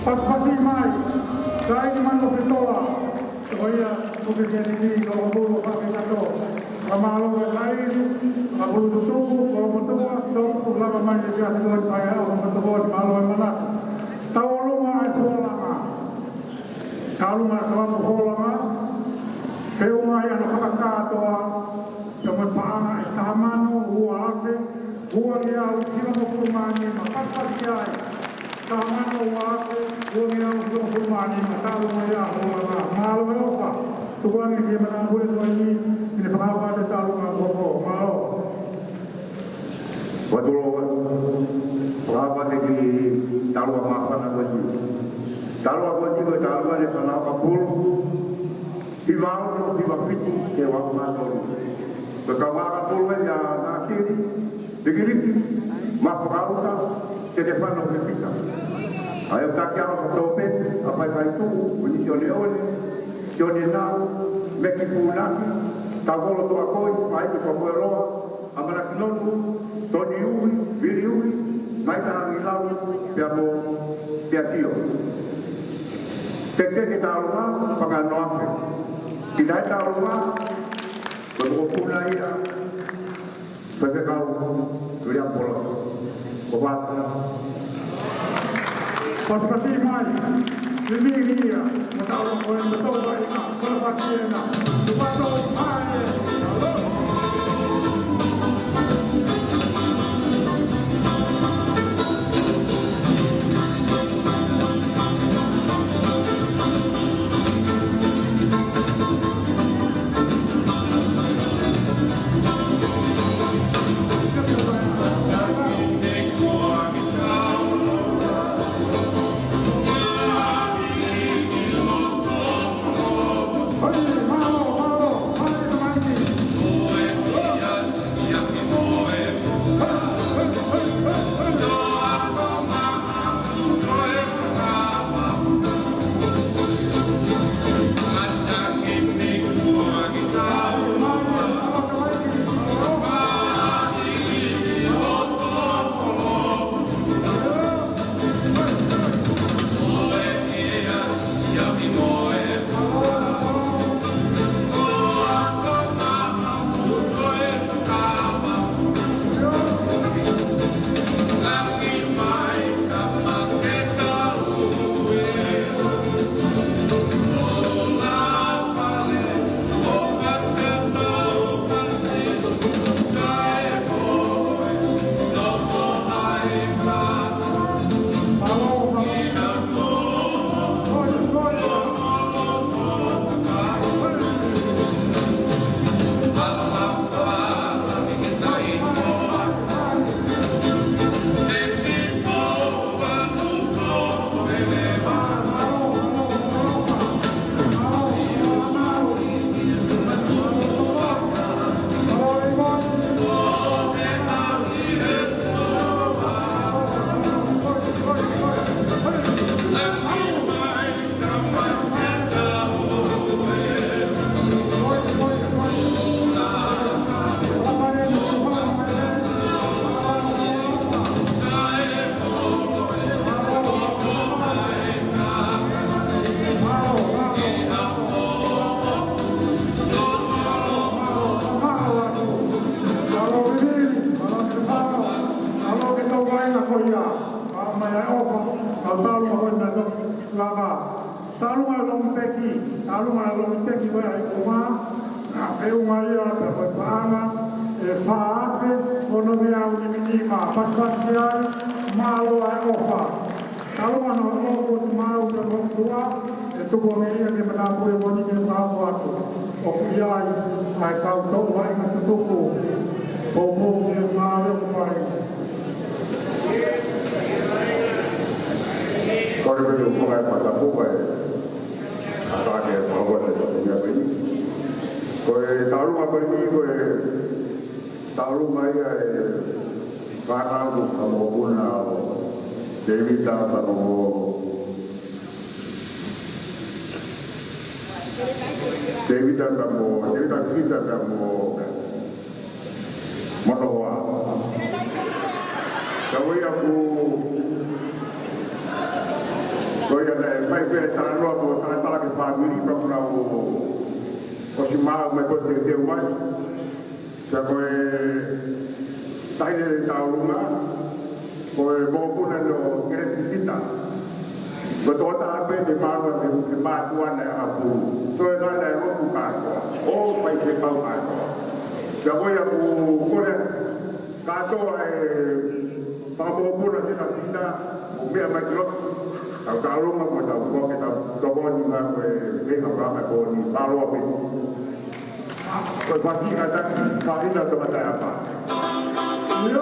Pas-pasi mai, dahil man mo pitoa, kaya pagkakini ko mabulo pa kinato. Kamalo ka dahil, mabulo tutubo, kalau matuwa, so, ulama man yung kasuhan kaya ako matuwa, malo ay manak. Tawalo nga ay pola nga. Kalau nga sa mga pola nga, kayo nga yan nakakatoa, sa magpaanga ay samano, huwa ake, huwa niya, sila mo kumani, mapagpasyay. Samano wako, huwag yung kumani, matalo mo yan, huwag nga. Mahalo kayo ka. Tuwan hindi manangulit mo ini, pinipangapa na talo nga ko. Mahalo. Watulowan, pangapa niki talo ang makapan na wajib. Talo ang wajib ay talo ang isa na kapul, ibang o ibang piti, kaya wako na tolo. Pagkamakapul ay nakiri, digilip, mapakauta, Stefano Pepita. Ayaw takya ako sa tope, apay kaitu, unisyon leone, Johnny Nau, Mexico Naki, Tagolo to ako'y, Paito Pamueroa, Amanakinonu, Tony Uwi, Billy Uwi, Maita Hangilaw, Piamo, Piatio. Tekte kita aluma, pagano ape. Kita kita aluma, berkupuna ira, pagkakaw, William Polos. Pas-pasi mai, limiria, matalo ko yung betul ba ina, pas-pasi ina, lupato mai, pe tara roa ko tara tala ke family pa kuna o si ma me ko te mai sa ko tai de taurunga ko mo puna no kita betul tak apa di mana di batuan yang abu so itu ada yang bukan oh baik sekali kan jadi aku boleh kata kamu pun nanti kita mungkin amat jelas kalau mau tahu kita coba juga mereka berapa kau ni tahu apa pasti kata kali dah tu kata apa yo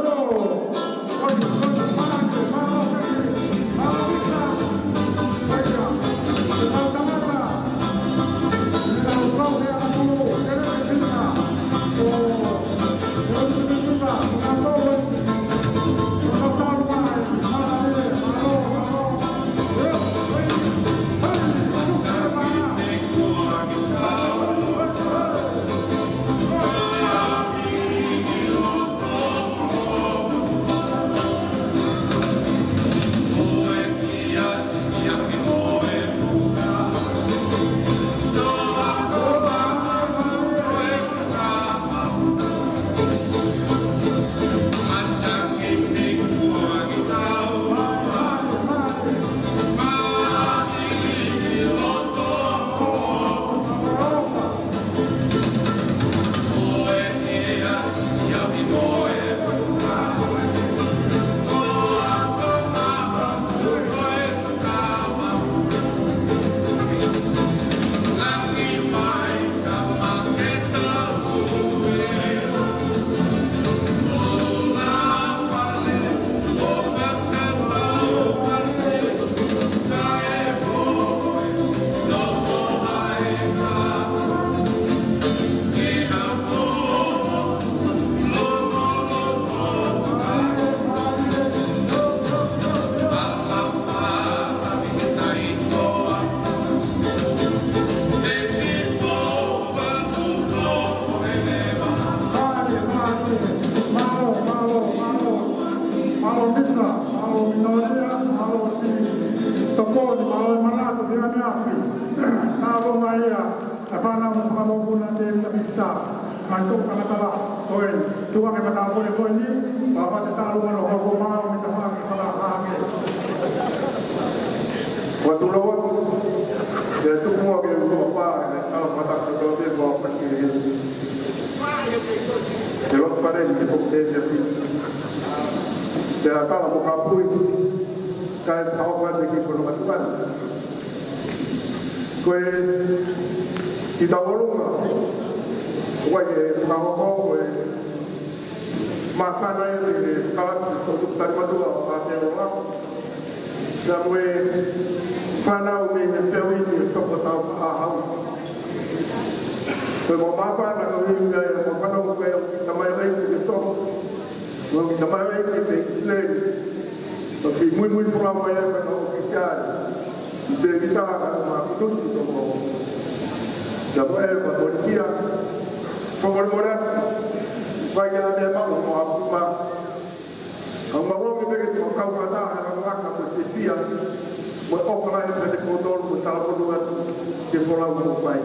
Waktu lawat, dia tu semua dia lupa kalau mata kedua dia bawa pergi. Kalau pada ini bukti dia dia kalau buka pui, kan tahu kan lagi perlu masukan. Kau kita ulung lah, kau kau makanan ini kalau untuk dari mana ada orang. Sampai mana umi nyewi ni sok tahu ahau. Kalau apa nak umi gaya, mana umi gaya, nama lain ni sok, nama lain ni Islam. Tapi mui pulang bayar kalau Kristian, dia kita akan hidup itu semua. Jadi berpolitik, pemerintahan, bagi ada mahu apa. Ang mga mga kau kata ang mga kapitya mo opera sa dekodor mo sa lugar di pulau Mumbai.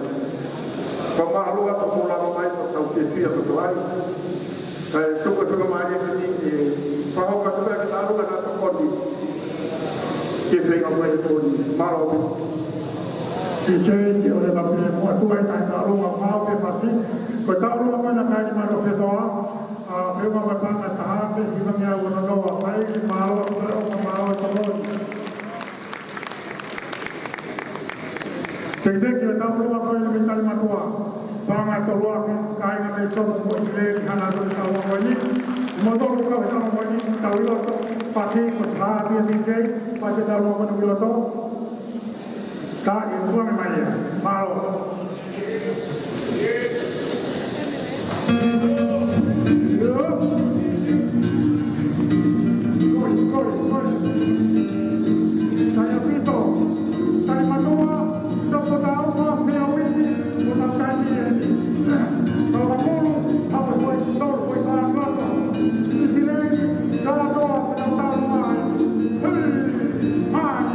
Pamahalu at pulau Mumbai sa kapitya sa tuay. Kaya suko mali ni pahaw ka sa lalo na sa kodi. Kaya ang mga ito maraw. Ije oleh bapaknya buat tuai tak tahu apa pasti. Kau tahu apa nak kaya maraw sedoa. Memang batang tahap hibangnya wonono baik malu atau malu semua. Sedek kita tahu apa yang minta matua. Bangga keluar kain itu buat ilmu karena itu tahu apa ini. Motor kita tahu apa ini tahu itu pakai kota dia tinggal pakai tahu apa itu. Tak itu memang ya malu. Saya Pito, saya Matua, Doko tahu kok Mewiti, Unang Kami ini. Kalau aku, apa boleh sor, boleh barang kelapa. Di sini, jalan doa, penonton main. Hei, main.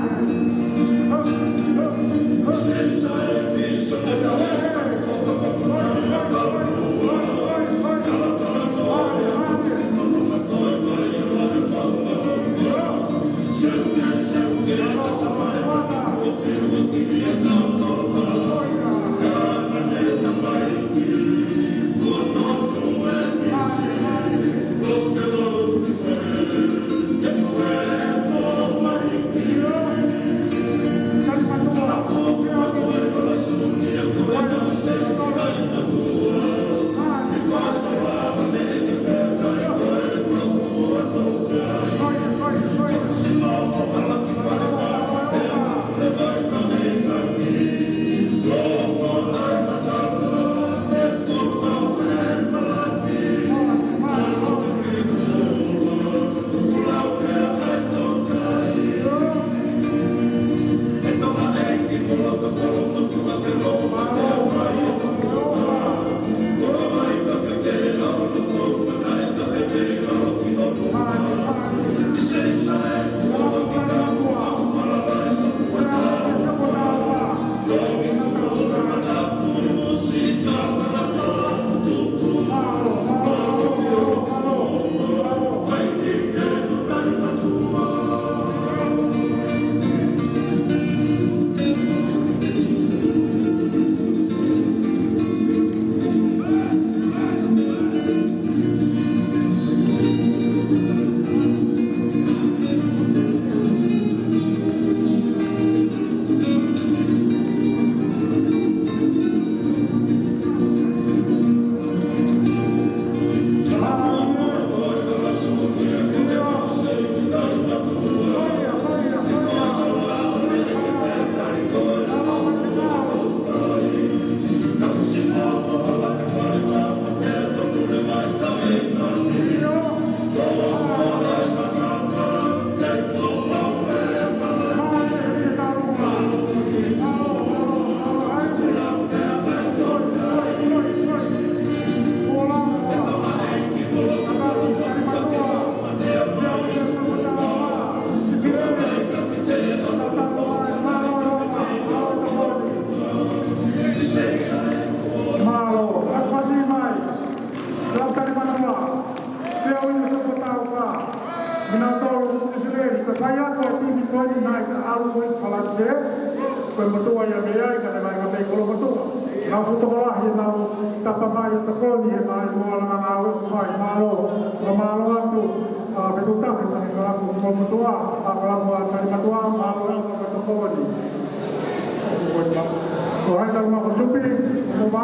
saya ko ti mi ko ni na ka alu ko pala de ko mo to ya me ai ka na ka me ko mo to na fu to ba hi na ta pa ma yo to ko ni ma mo la na na ma lo tu me tu ta ka ni ka ko mo to a ka mo ka ni ma to a ma lo ka to ko ni ko ha ta ma ko chupi mo ba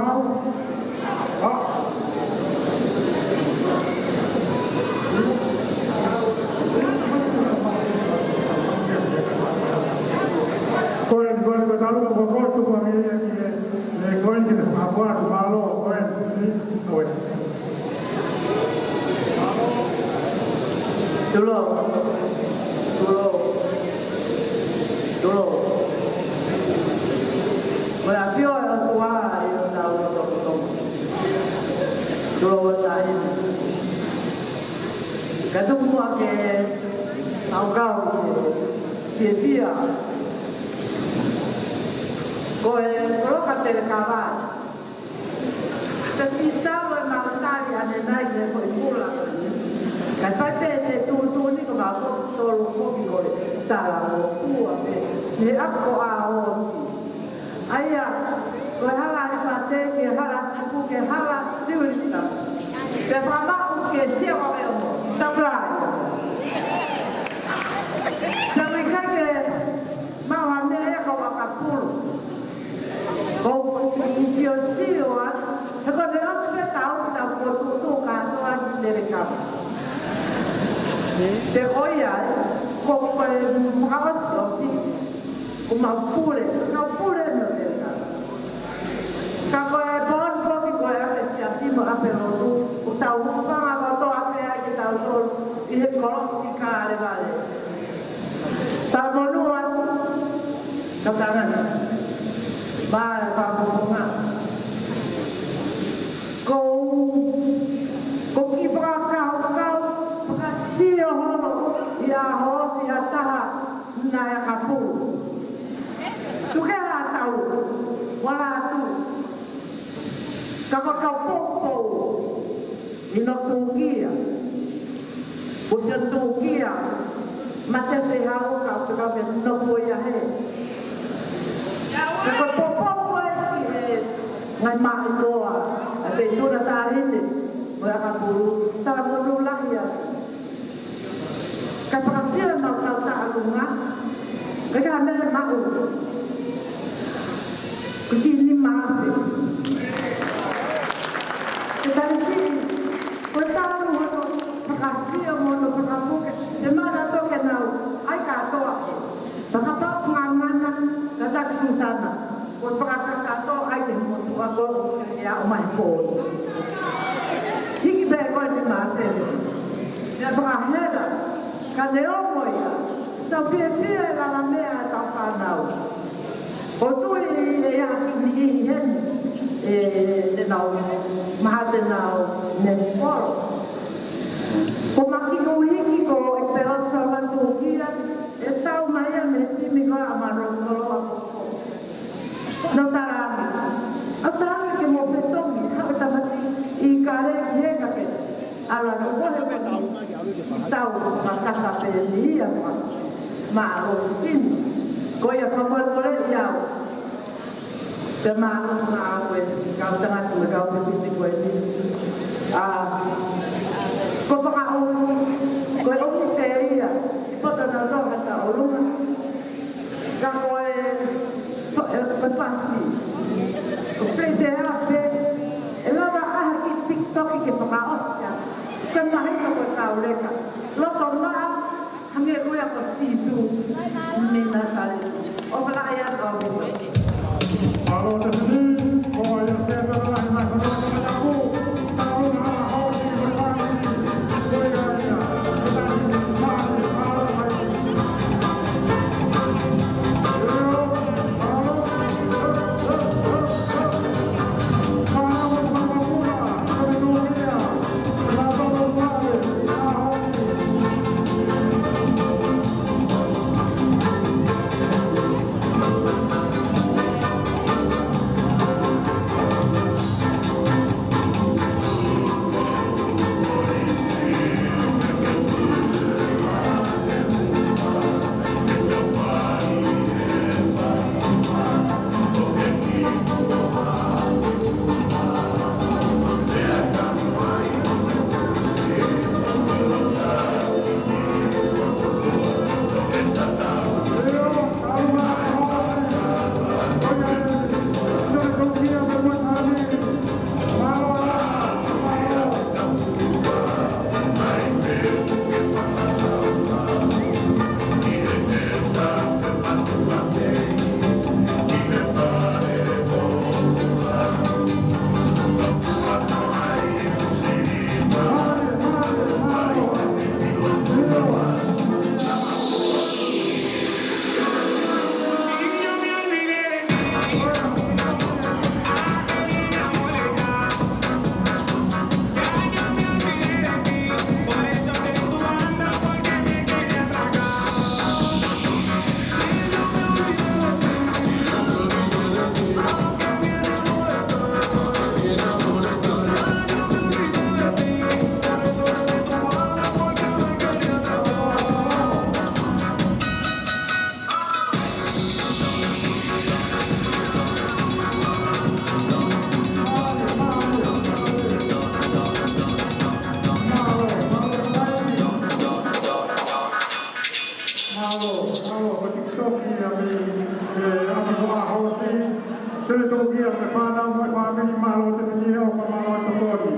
tu dia ke pada mo pa mi malo te ni o pa malo to ko ni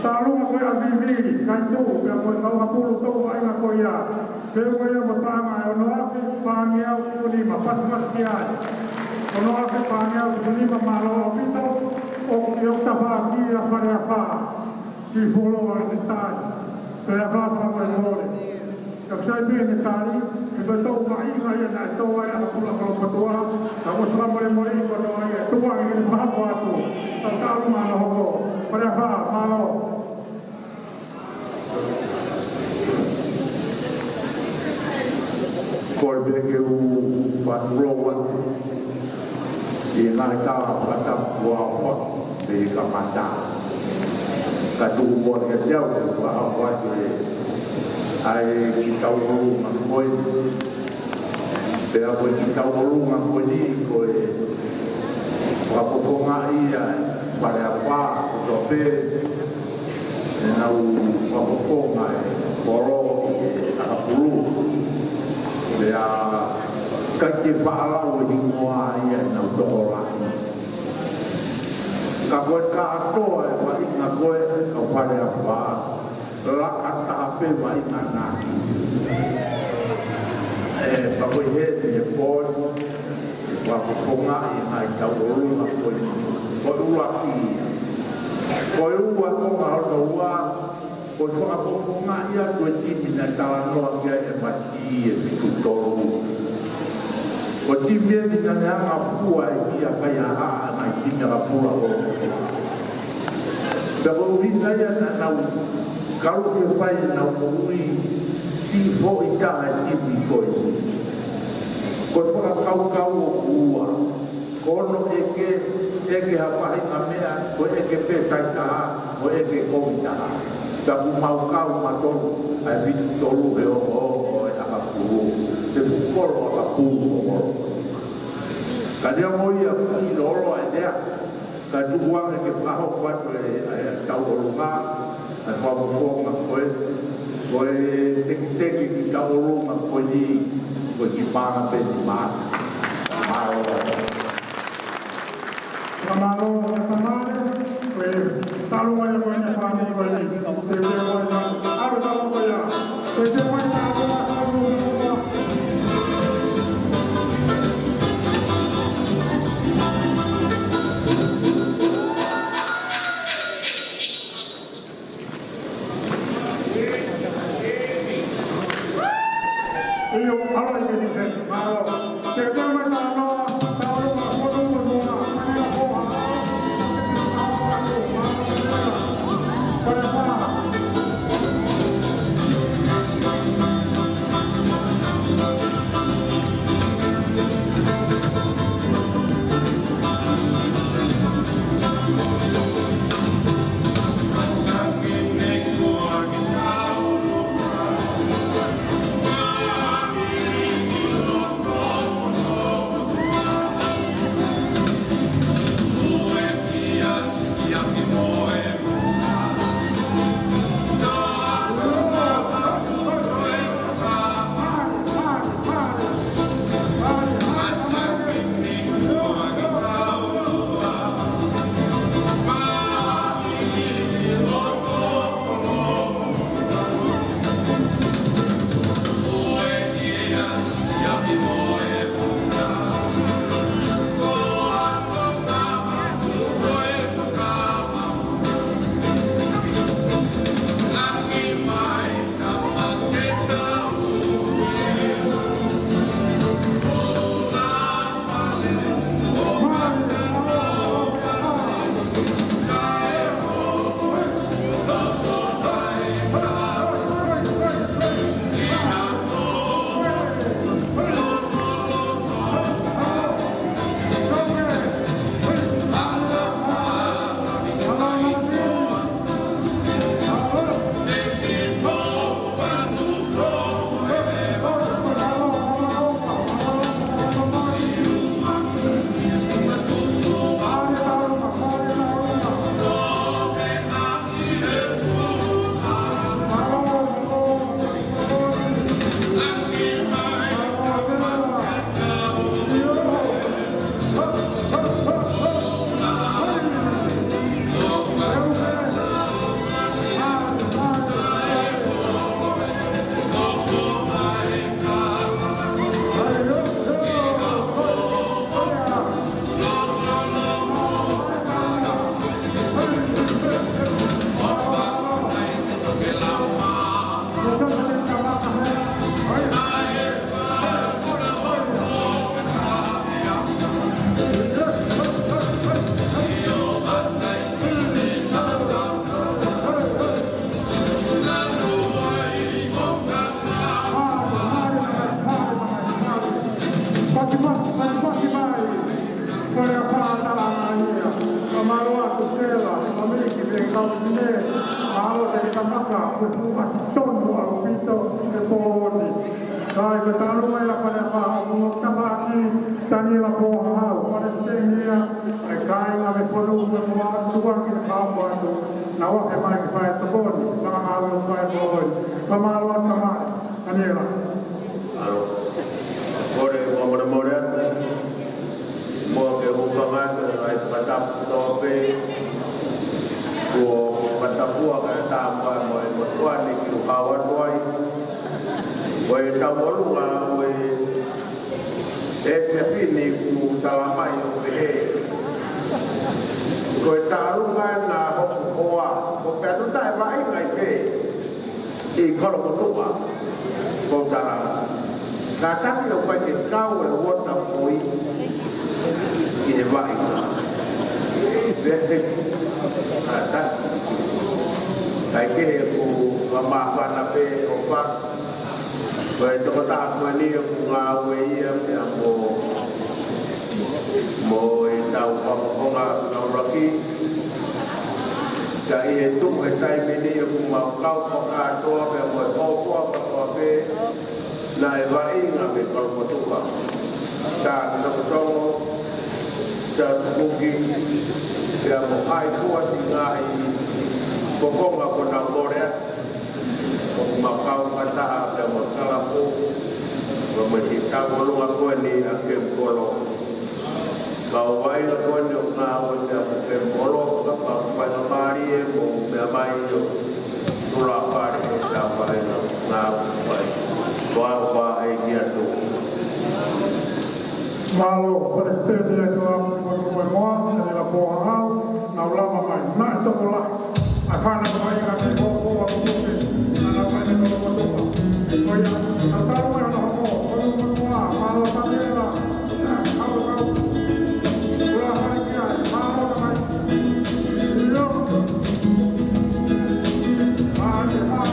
talu ko ya mi mi kai tu ke mo ka ka pu to ai na ko ya ke mo ya mo ta ma o no afi pa ni au ku ni ma pas pas kia o no afi pa ni au ku ni ma malo o pito o yo ta pa ki ya pa ya pa si folo a ni ta ke ya pa pa mo mo Kalau saya ni tadi, kita tahu mai mai nak tahu ayah aku nak kalau berdoa, kamu selama boleh boleh berdoa ya. Tuhan ini maha kuasa. Tahu mana hobo, berapa malu. Kau begitu patroan, ingat kau kata buat di kamar. Katu buat kerja buat ai kita urung ngakoi te apa kita urung ngakoi ni koi apa kongai ya pada apa dope nau apa kongai poro apuru dia kaki pala di mua ya nau dola kakoi ka ato ai ngakoi kau pada apa lakat ape mai nana bago he ni pon wa konga ai ka uru ma ko ko ua ki ko ua ko ma ro ua ko ko apo konga ia ko ti na ta no ia e pati e ku toru ko ti me ni na nga pua ia ka ya ha na ti na pua ko bago wi na ya na kalau dia faz na ui si for ita ni bikoi ko kau ua kono eke apa amea ko eke peta ko eke komita ta mau kau maton ai bi tolu he o aka puru te koro aka puru kadia moia ki loro idea ka tuang ke paho kwatu tau olunga kwa kuonga koe teki ki kaurunga koe ni koe ki pāna pēti maa maro Kamalo kamale koe talu ai koe ni pāni koe ni te te koe na aru talu koe ya te te koe na aru Iyo ala ini dice, malo. Te llama la no, tahu apa tu semua. Mana ko ha? haka kuwa tono au pito e poni kai ka talu mai la pa pa mo ka ba ki tani la po ha o pa te nia e kai na me polu mo mo tuwa ki ka pa to na wa e mai ki fa to poni na ha lo pa e poni pa ma lo ta ma ani la alo ore mo ke ubangan ai patap to pe ko patapua ka ta pa mo tuan ni ki kawan wai wai ta bolunga wai ni ku salama yo pe ko ta lunga na ho koa ko pe tu tai vai ngai pe I ko ko tua ko ta ka ta ki o pa ki kau e wo ta poi Ini baik. Ada. Saya kira aku lama apa obat. Baik tu kata aku ni aku ngawe yang mau tahu apa ngau lagi. Jadi itu saya ini aku mau kau pakai tu apa apa Nah baik ngabe kalau betul. Dan betul dan mungkin dia mau kuat tinggal pokok aku nak Korea makau kata ada masalah pun mencipta kolong aku ni akhir kolong kau baik aku ni nak akhir kolong apa pada hari mau bermain tulah hari sampai nak baik bawa idea tu Malo presiden itu semua adalah pohon na ulama mai na sekolah akan mai kami bawa buku anak mai kalau betul oh ya antara mai na ho semua malo sabela kau ulah hanya malo mai yo ada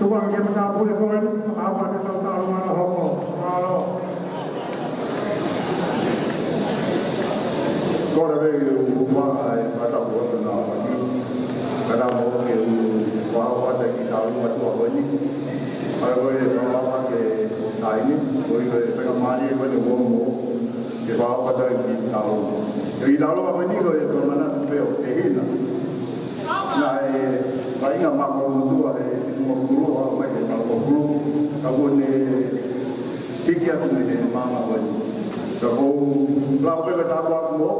tuang dia tak boleh koin apa dia tahu mana homo kalau Kora vei uma ata boa na mani. Kada mo ke wa wa ta ki ta lu tu wa ni. Ara ko e wa wa ke ai ni ko i ke ka mani ko ni wo mo ke wa wa ta ki ta lu. Ki ta lu wa ni ko e ko mana pe o te hina. Na e vai nga ma ko tu wa e mo ku ro wa ma ke ma ko ku ka ko ne ki ki a ku ne ma ma wa ni. Ka ko la ko ke ta wa mo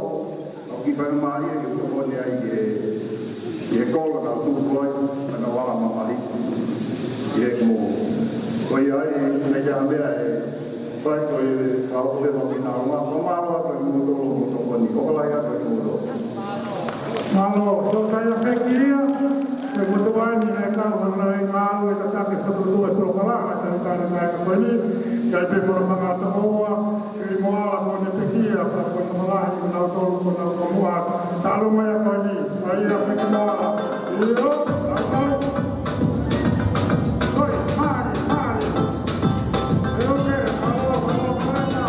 ki pa mari ke ko ne ai ke ko la tu ko na wa ma mari ke mo ko ya e me ja me ai pa ko e ka o le mo na ma ko mo to ko ni ko la ya ko mo to malo so saya fikiria kebutuhan mereka mengenai malu tetapi sebelum itu kalah tentang mereka ini jadi bermanfaat semua semua lakukan fikir ataupun malah menonton semua selalu meyakini saya fikir itu atau oi mari oke kalau mereka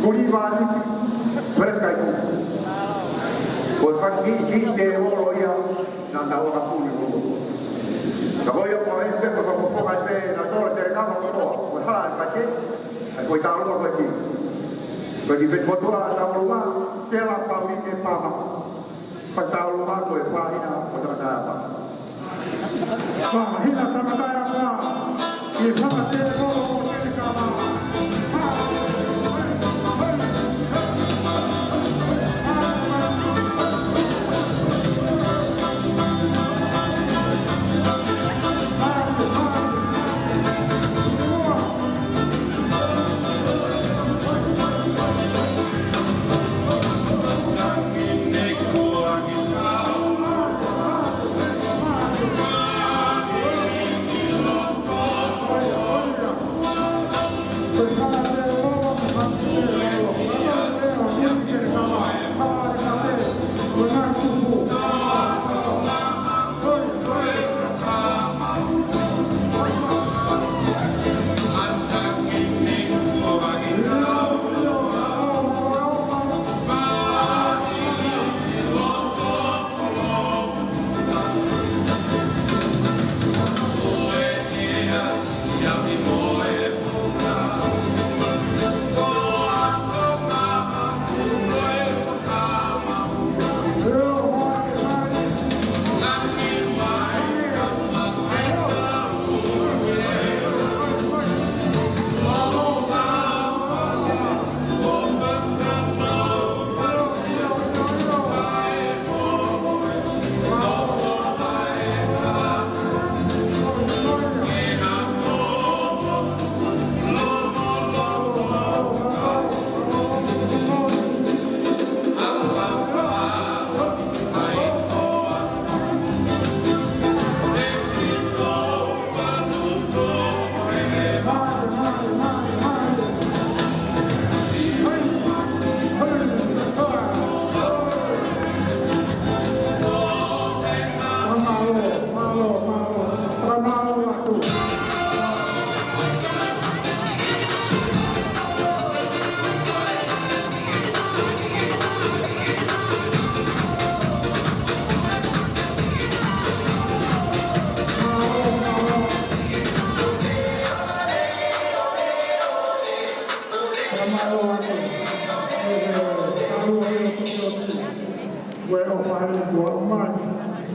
Kuri vani, mereka itu. Bukan gigi dewa ya, nanda orang pun itu. Kalau yang kau itu kalau kau kata nanda orang cerita kau, berhala kaki, kau tahu apa kaki. Bagi betul tahu rumah, celah kami ke pama. Tahu rumah kau fahina, kau tak apa. Fahina sama saya apa? Kita masih mau berkata.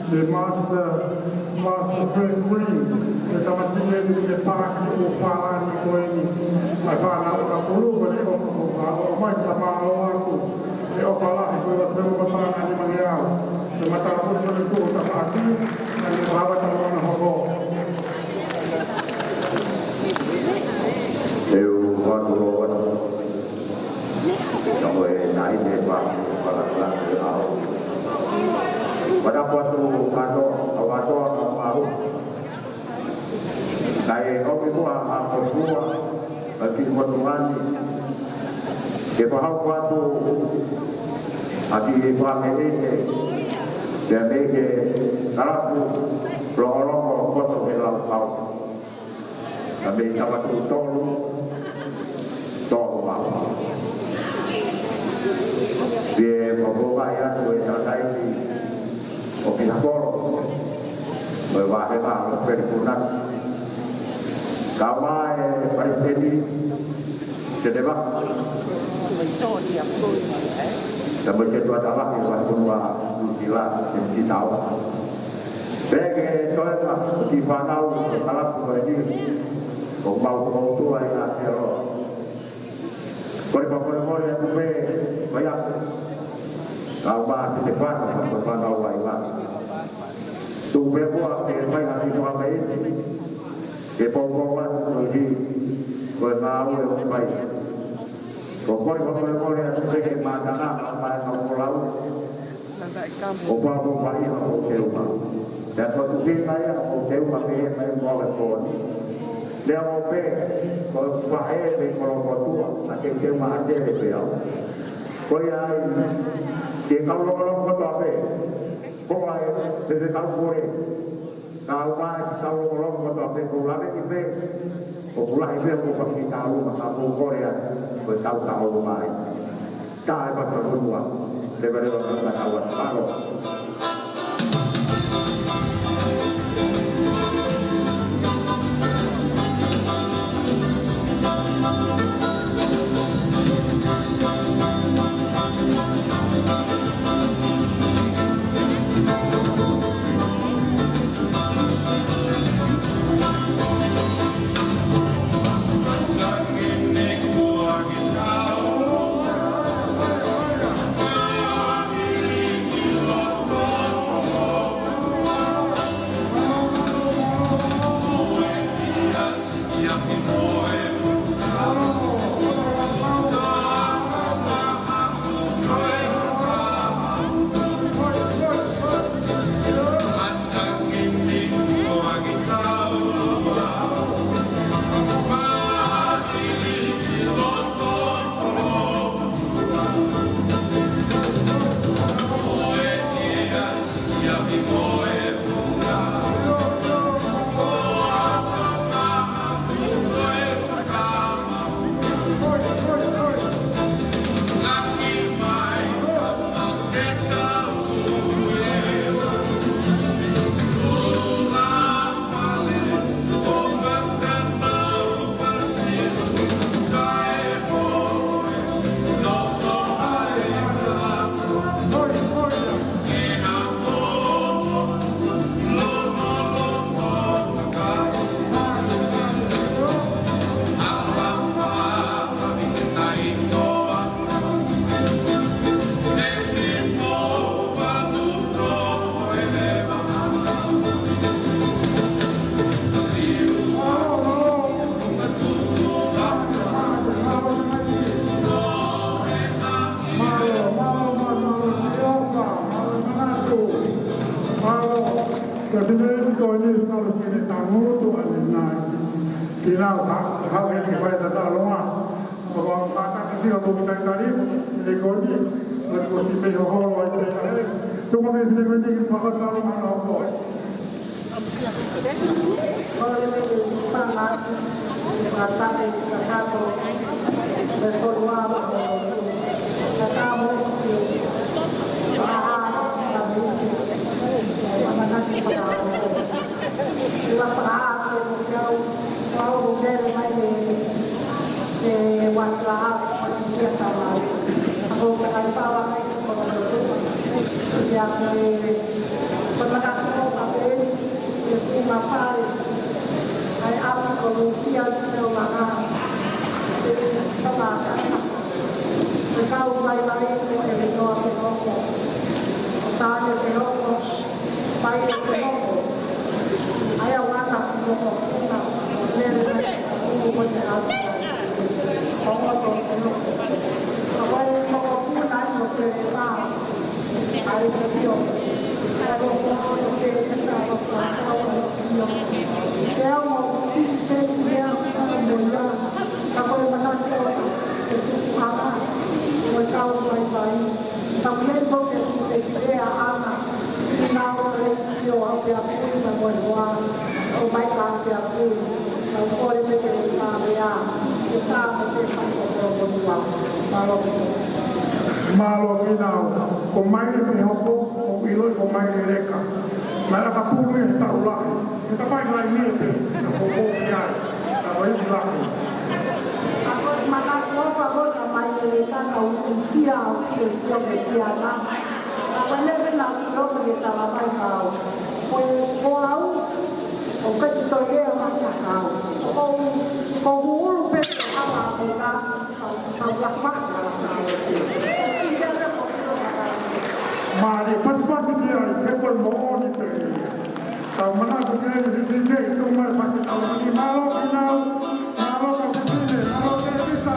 The master friend green, the Tamasian, the park, the Paran, the Queen, I found out a blue, but they offer my Tamaro, the Opala, the Silver and the Manial, the Matapus, the Court of Aki, and the Ravatan Hobo. Eu voto sampai naik depan pada kelas awal. Pada waktu awal baru, saya kau itu apa semua bagi Tuhan. Kepala waktu hati Tuhan ini, dia mereka kalau lorong kotor dalam laut, tapi kalau tu tolong apa? Dia membawa ayat dua ayat ini. Oke, kalau berwahana berpunat, kamai presiden sedebak, sebagai tuan Allah yang berpunwa jelas dan tahu. Sebagai tuan di panau salah seperti kau tua yang teror. Kalau yang tu banyak. Kawan di depan berpan awal lah. Tu berbuat dengan hati Tuhan baik. Kepokokan lagi bernaung yang baik. Pokok yang sebagai makanan apa yang pulau. Opa yang hotel. Dan waktu saya hotel pakai yang mau berpon. Dia mau kalau pakai di kalau tua, nanti dia macam dia. Kau yang kalau kau tak apa, kau ay desde tal kalau orang mau tapi pulang itu pulang itu aku pasti tahu aku Korea tahu rumah tahu pasal rumah daripada orang kawan tahu. Malo final, con más de ojo, o hilo con más de leca. La la papu está ula. Kita pa la ini, na popo ya. Ta wai la. Ako makakwa ako sa may leca sa usia, usia usia na. Ako na na ko kita la pa ka. Ko au, o ka to ye ma ka ka. Ko hu pe ka la ka. Ka la pa ka. Mari pas-pas dia, kepol mohon itu. Tahu mana sebenarnya di sini itu mai pakai tahu ini malo final, malo kau sini, malo kau bisa.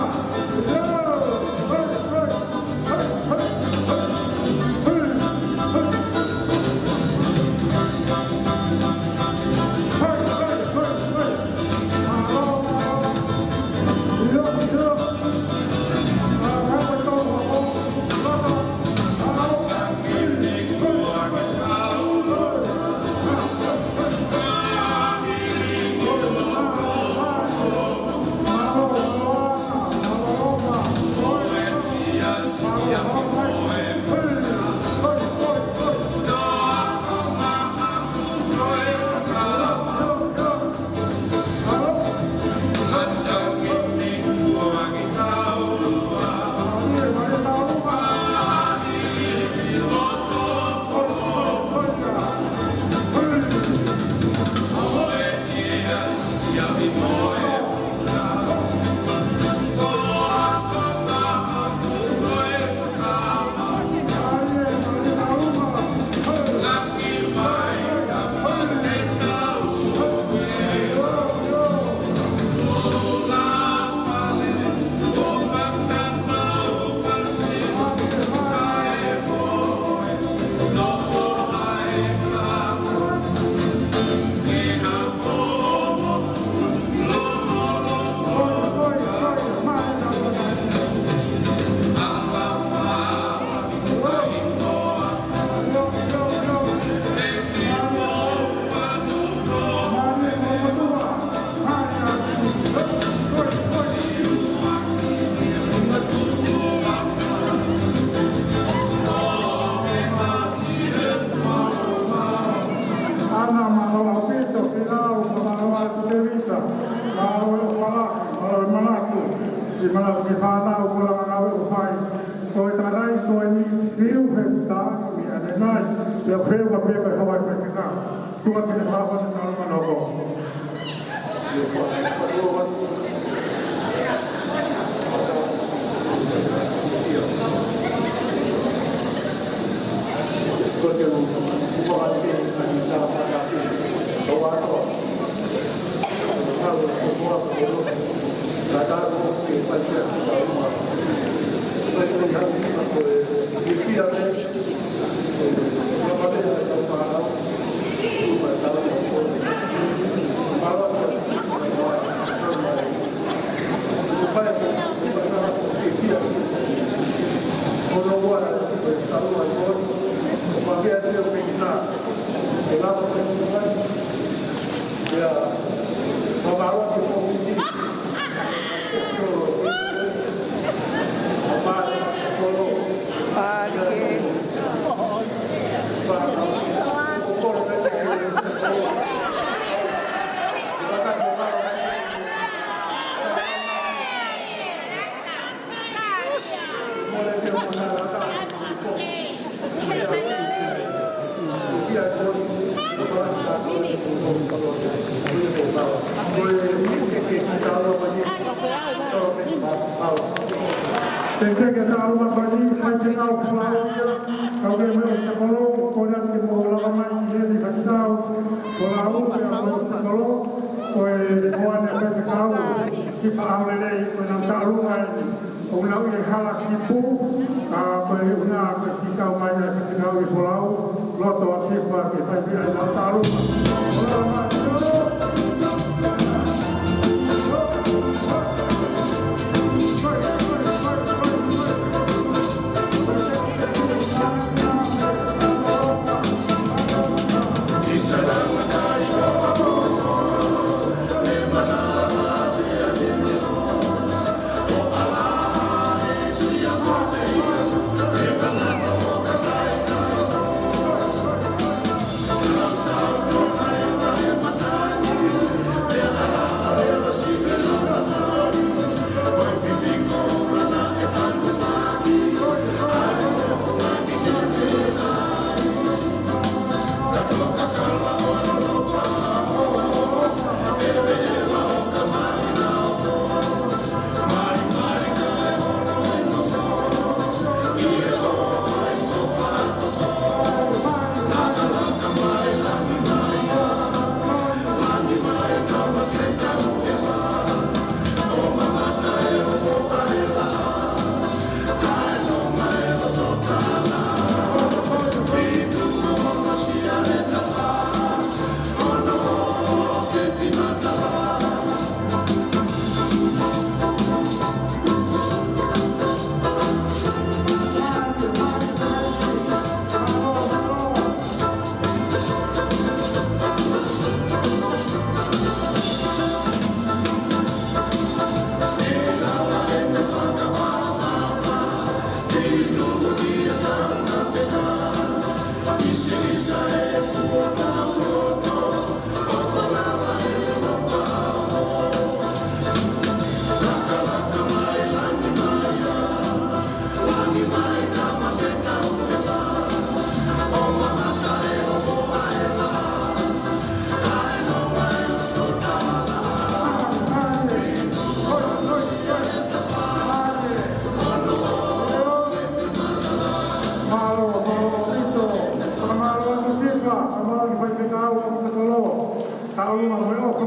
Hey! Thank you.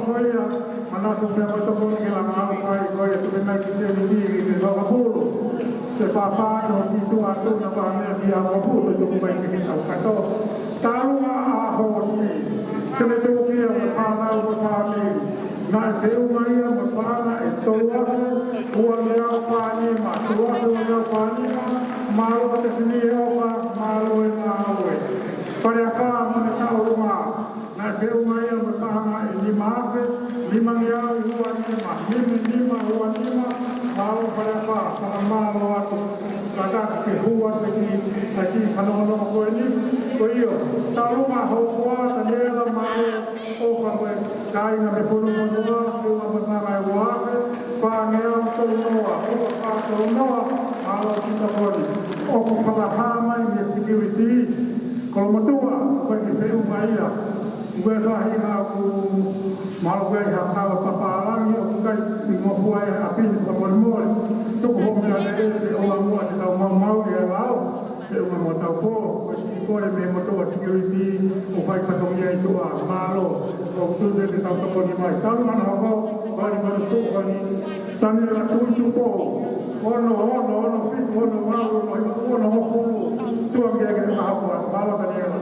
koia, mana tu pia mo toko ki la ngau kai koia tu pena ki te ni ki te whakapulu. Te whapāno ki tu atu na whanea ki a wapulu tu kumai ki tau kato. Tarua a hōti, kene tu kia me whanau me whanei. Nā e whiu mai a me whana e tōake, ua leo whanima, tōake ua leo whanima, mālo te whini e oka, mālo e ngā aue. Pare a wha mane tau runga, nā e whiu mai a me whana e lima ape, lima ngiau i hua lima, lima hua lima, mālo pare a wha, whana mālo atu, kata ke hua te ki whanohono koe ni, ko io, tā runga hau kua, ta nera mālo, oka koe, kāinga me puru monua, kua me whangai wāke, whāngea tolu noa, kua whā tolu noa, mālo kita koni. Oku whakahāmai me security, kolo matua, koe ki whiu mai a, ue whahi ngā ku mālo koe ki hakawa papārangi, o kai i ngofua e apini ka mori mori, tuku homi a te te oa mua te tau mau i e wau, te unga mo tau kō, koe si kore me motoa security, o whai katongi ai tua, mālo, o tūte te tau kaponi mai. Taru mana hoko, wari manu tūkani, tani la tūtu kō, ono, fitu ono mālo, ono hokulu, tuangia ke te mahapua, mālo kaniela.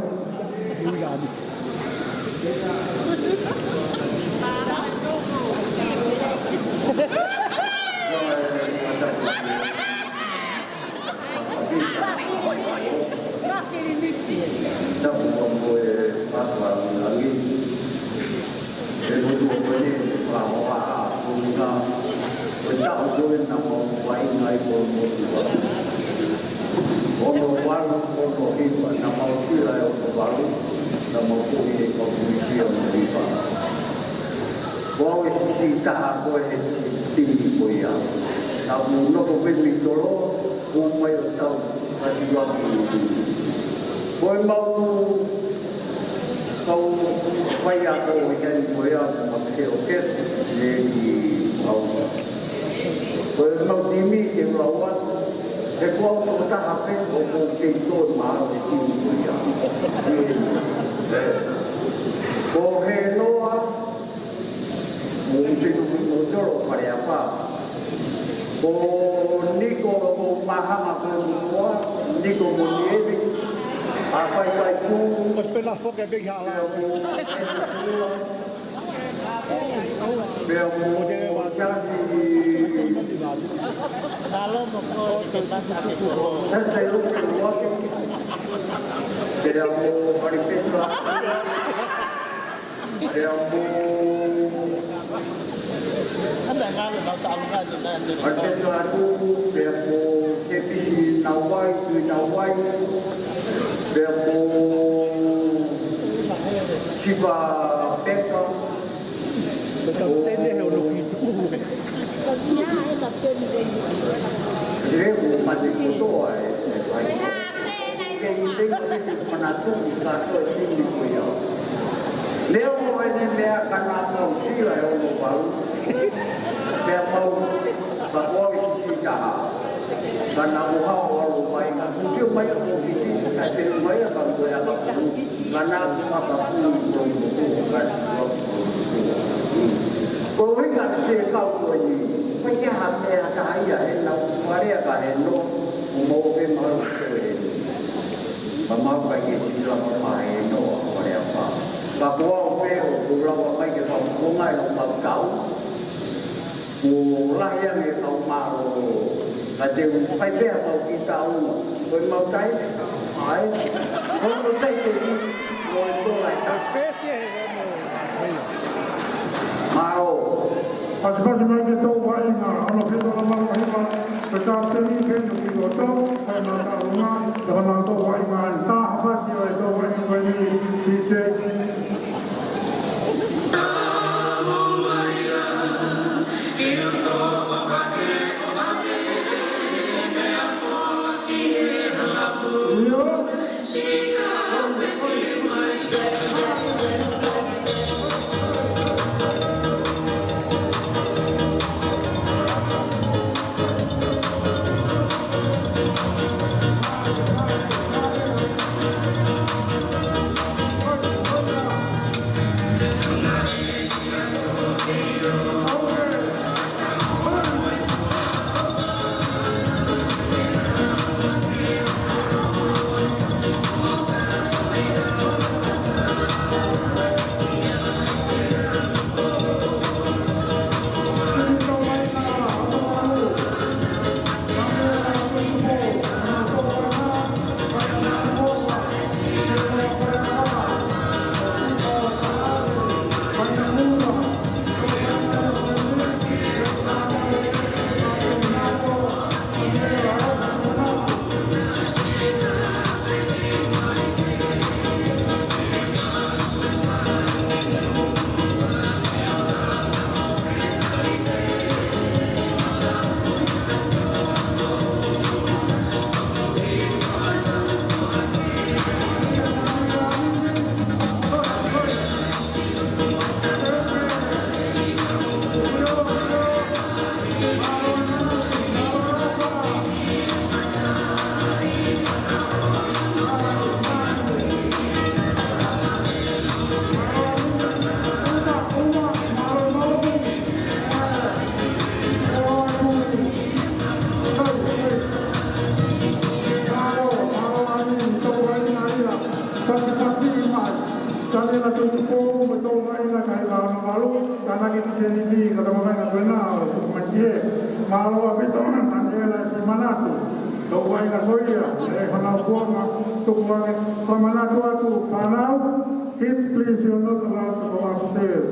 Please, you're not allowed to go upstairs.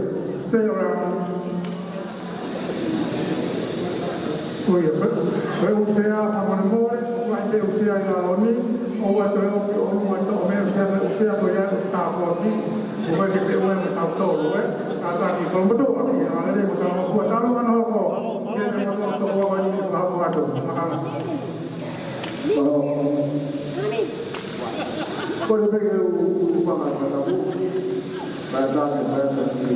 Stay around. Usea a memória, vai ter usea na loni, ou a tua o que o não vai tomar usea foi a estar aqui, o vai ter o mesmo está todo, é? Está aqui com betul aqui, ada dia kita mau buat tahu kan apa? Kita mau tahu apa ini apa itu, makanya. Kalau begitu umpama kataku, bahasa bahasa di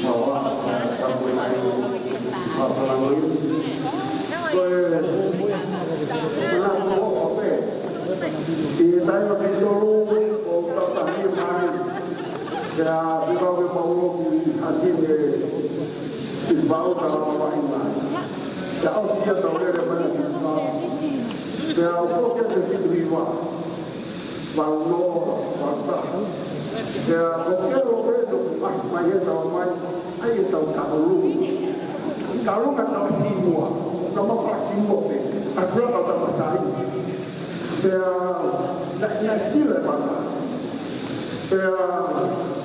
bawah kamu ini apa lagi? Thì đây là cái số của tập sản nghiệp này thì đi vào cái mẫu hạt kim để trình báo cho mọi người thì ông kia tàu đây là mình thì có cái gì đi vào lô vào tàu thì có cái lô cái được mà cái tàu mai ai cái tàu cả lúc cái tàu đi mua nó mất phải đi mua về anh chưa có tàu sai thì đại chỉ là bằng thì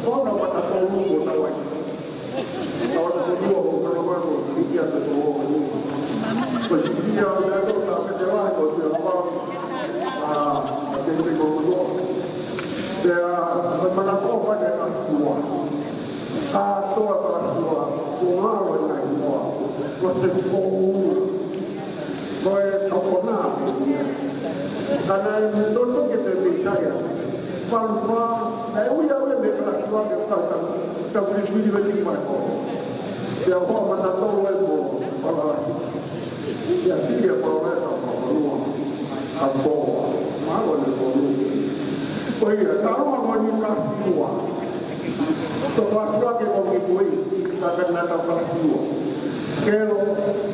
có đâu mà tàu luôn của tàu anh tàu là cái mua của tàu anh rồi đi kia từ tàu bởi vì giờ cái tàu cái chế độ của tàu trên cái cầu luôn thì mình làm có phải là mua tôi là mua của rồi này mua có thể rồi tàu có nào karena itu kita bisa ya, falfa, saya udah berkelas dua berkali tapi juga di mana, siapa mana tahu itu kalau ya dia proses apa perlu, apa malu ni perlu, oh iya, kalau mau nikah dua, setelah dua kita mengikuti, kita akan nak kelas dua,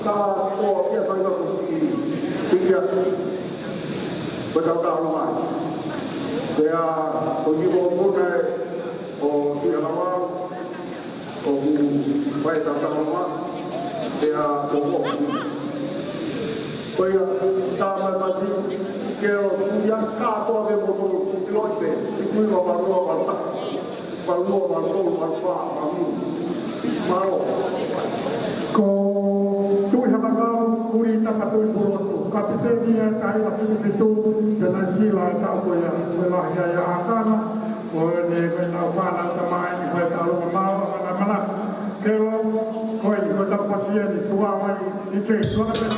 kalau dia sangat tiga berkata Allah, saya pergi berumur dia lama, baik kata Allah, dia berumur. Saya sama masih kalau yang kata dia berumur kilometer, itu baru malu. Kau sama kau kurita patui buruk. Kapite dia kai waktu itu dengan sila tahu ya wilayah yang akan oleh penawaran teman di kalau mau mana kalau kau itu dapat dia di suami itu suami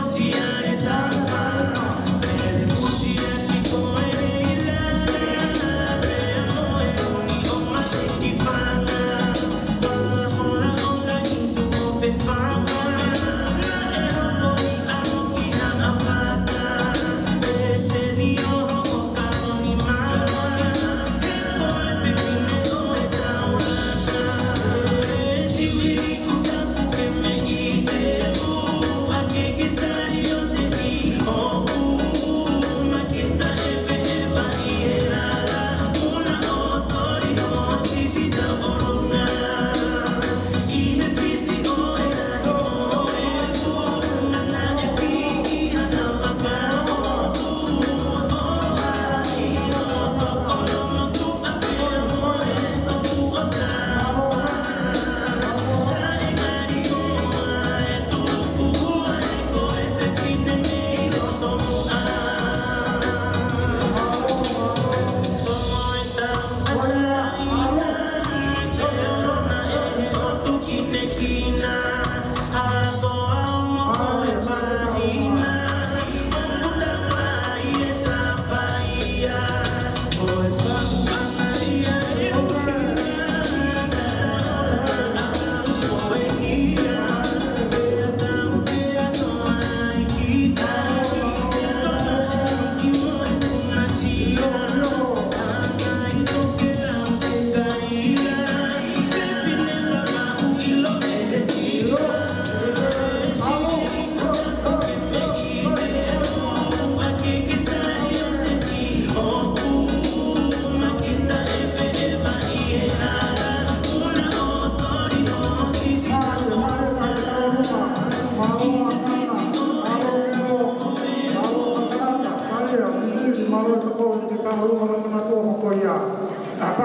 Consigliere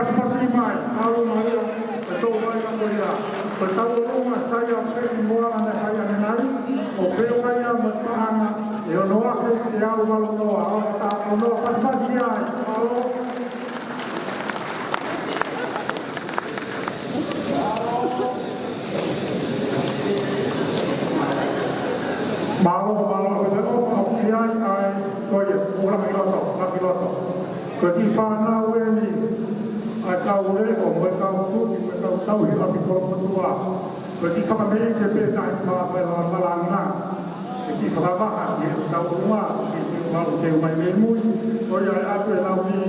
pas-pas limai, tahu mana betul mana mulia. Bertahu rumah saya pergi muara dan saya menari. Oke saya bertahan. Yo noa ke dia malu noa. Tak noa pas-pas dia. Malu. Malu betul. Dia kau je orang kiloto. Ketika weni atau mereka tahu hidup di kolom tua. Ketika mereka berpesta malam-malam, ketika bahagia tahu rumah, malu cewek lemu, orang apa lagi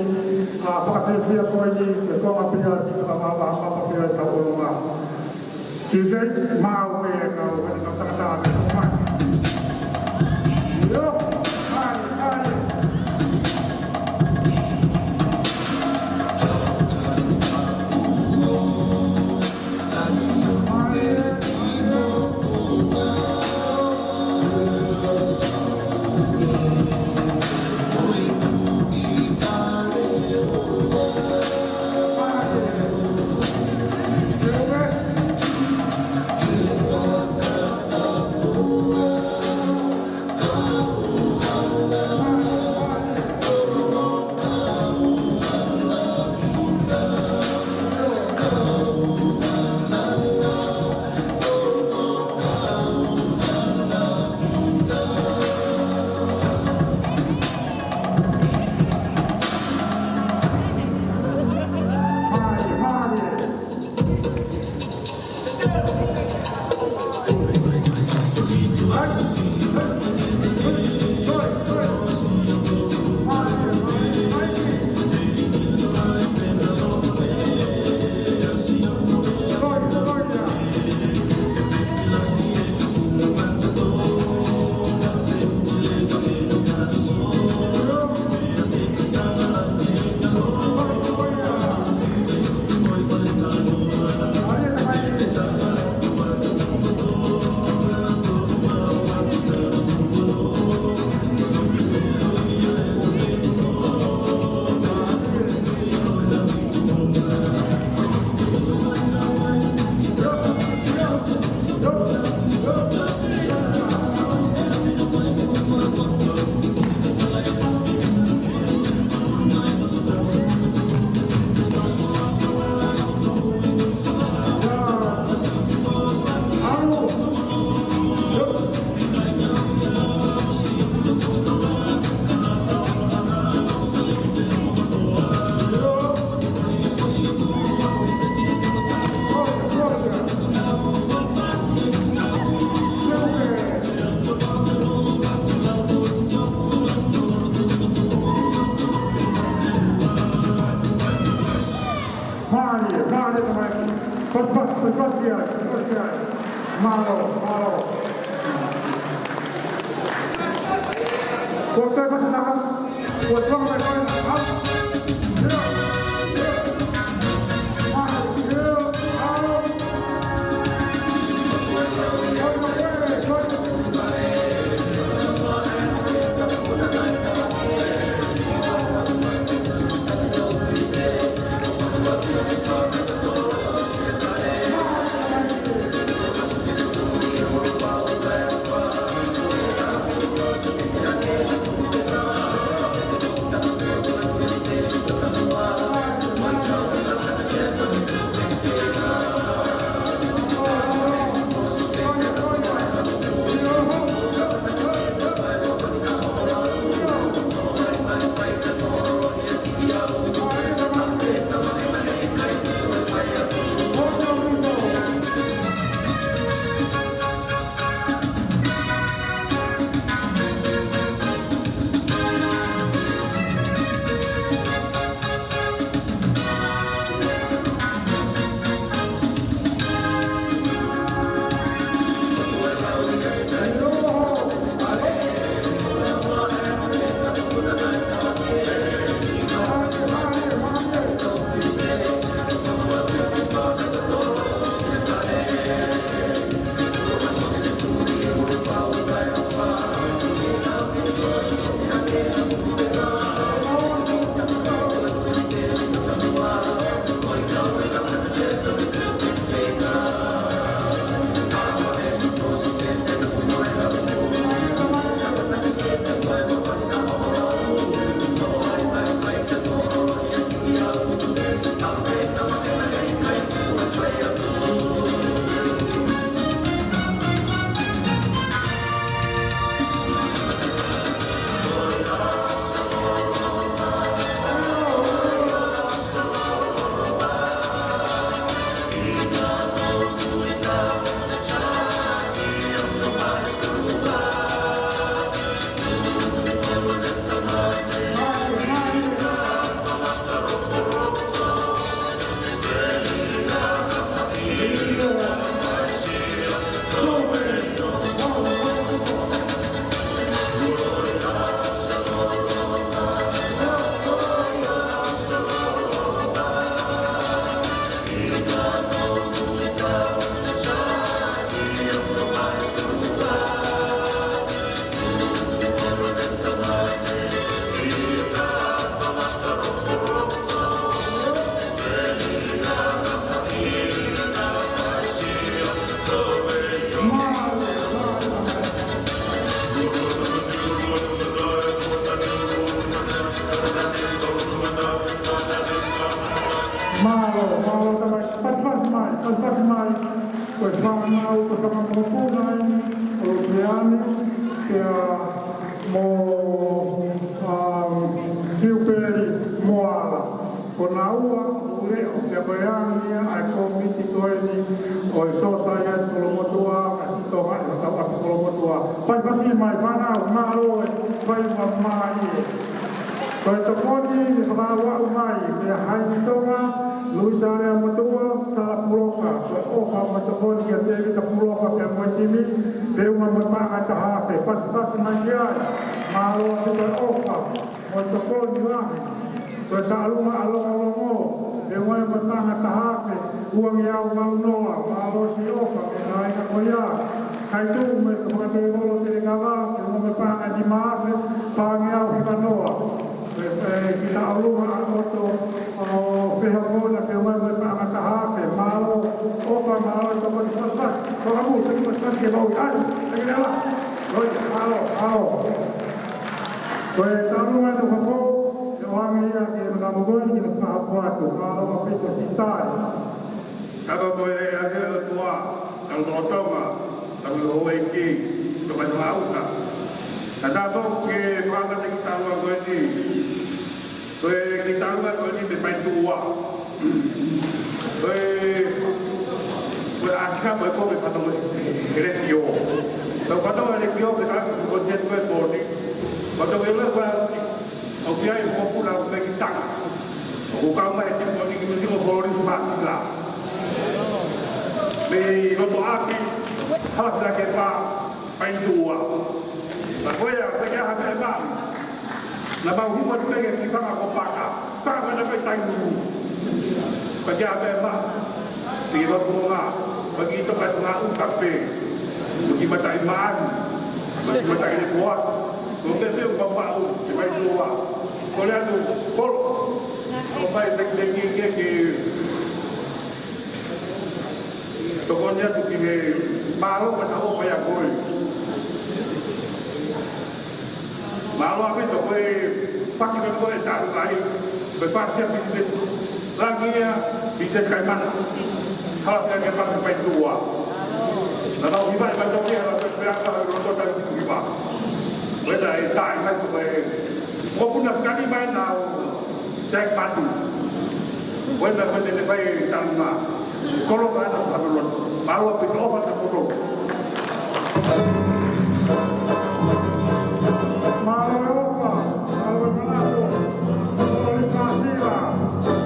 apa kerja kau ini, kau apa apa tahu rumah. Jadi mau mereka kata-kata rumah. Yo, hai. pas mai ko whanau ko whakamopuna o te ani kia mo tiuperi moala ko na ua ure o te koeangia ai komiti koeni o i sosa ia kolomotua ka sitoha i tau aku kolomotua pai pasi mai whanau maroe pai mai ko e tokoni ni whakawau mai me haini tonga Luisa Lea Matua, Sala Puloka, Oha Matokoni, David Puloka, Pemotimi, Deuma Mapanga Tahape, Pas Mangiai, Malo Atuka Oha, Matokoni Lahi, Aluma Alongo, Deuma Mapanga Tahape, Uang Yau Maunoa, Malo Sioka, Naika Koya, Kaitu, Mekamate Molo Telegava, Deuma Mapanga Dimape, Pangiau Hibanoa, kita aluma Almoto, Pehapona, Pehapona, Pehapona, Malo, Opa, Malo, Tomat, Pasat, Kamu, Pasat, Kebau, Ay, Tegela, Oi, Malo, Koe tarunga no kako, te wangi ia ke mnamogoi ki mkahapuatu, Malo, Mapito, Sitai. Kako koe ea he tua, tau totonga, tau hoe ki, toka tau auta. Tata tau ke whakata ki tarunga koe ni, koe ki tarunga koe ni me pai tua. Koe asika koe koe patau ele kio. Tau patau ele kio ke taku koe jet koe bodi. Patau ele koe au kia i popula o me ki taka. O kau mai ki koe ni ki mutiko kolori smati la. Me roto aki, hasa ke pa pai tua. Na koe a koe kia hasa e mami. Na bau hipa ni pege ki kanga ko paka. Kanga na pe tai nuru. Koe kia hasa e mami. Pigi roto ngā. Pagi ito kai ngā ukape. Pagi matai maani. Pagi matai le kuat. Kung te peo papau, te mai tua. Kole atu, kolo. Kung mai tengi ke tokonya tu ki me malo ka tau pa ya koi. Malo ape to koe paki ka koe taru lai. Koe paki a pite. Langia pite kai mana. Halas ka paki pai tua. Na tau hiba i tau kia la koe peaka roto taru ki hiba. Weda e tai mai koe. Ko puna kani mai na tek patu. Weda koe te pai taru ma. Kalau ada saluran, baru kita obat foto. Malu apa? Malu kenapa? Kalau dikasih lah,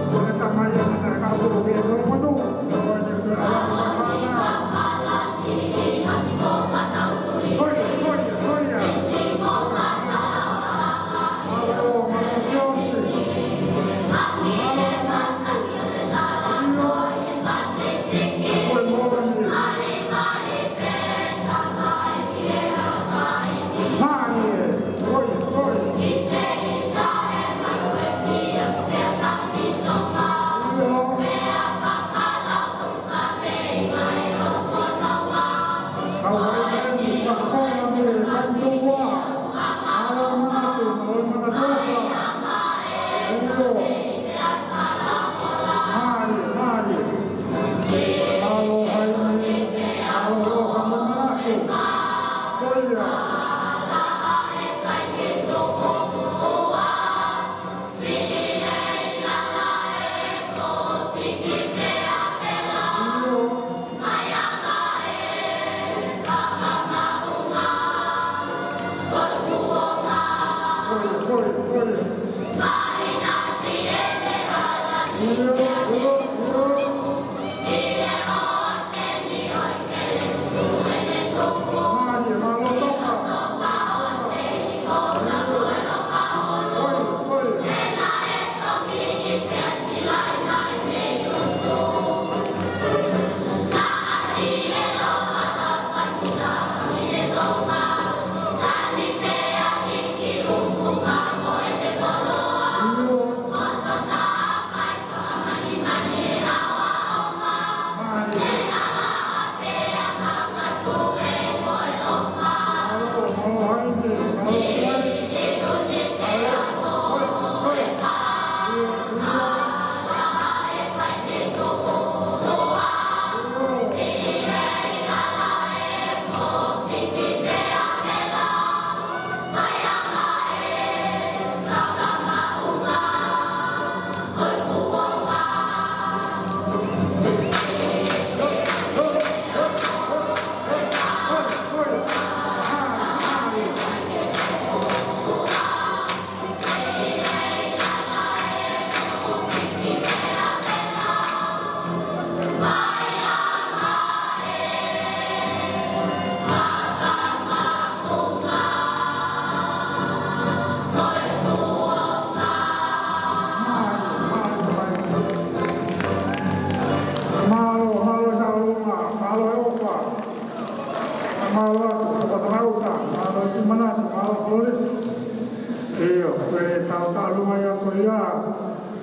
kita main dengan kamu begitu betul. Kalau itu alam mana?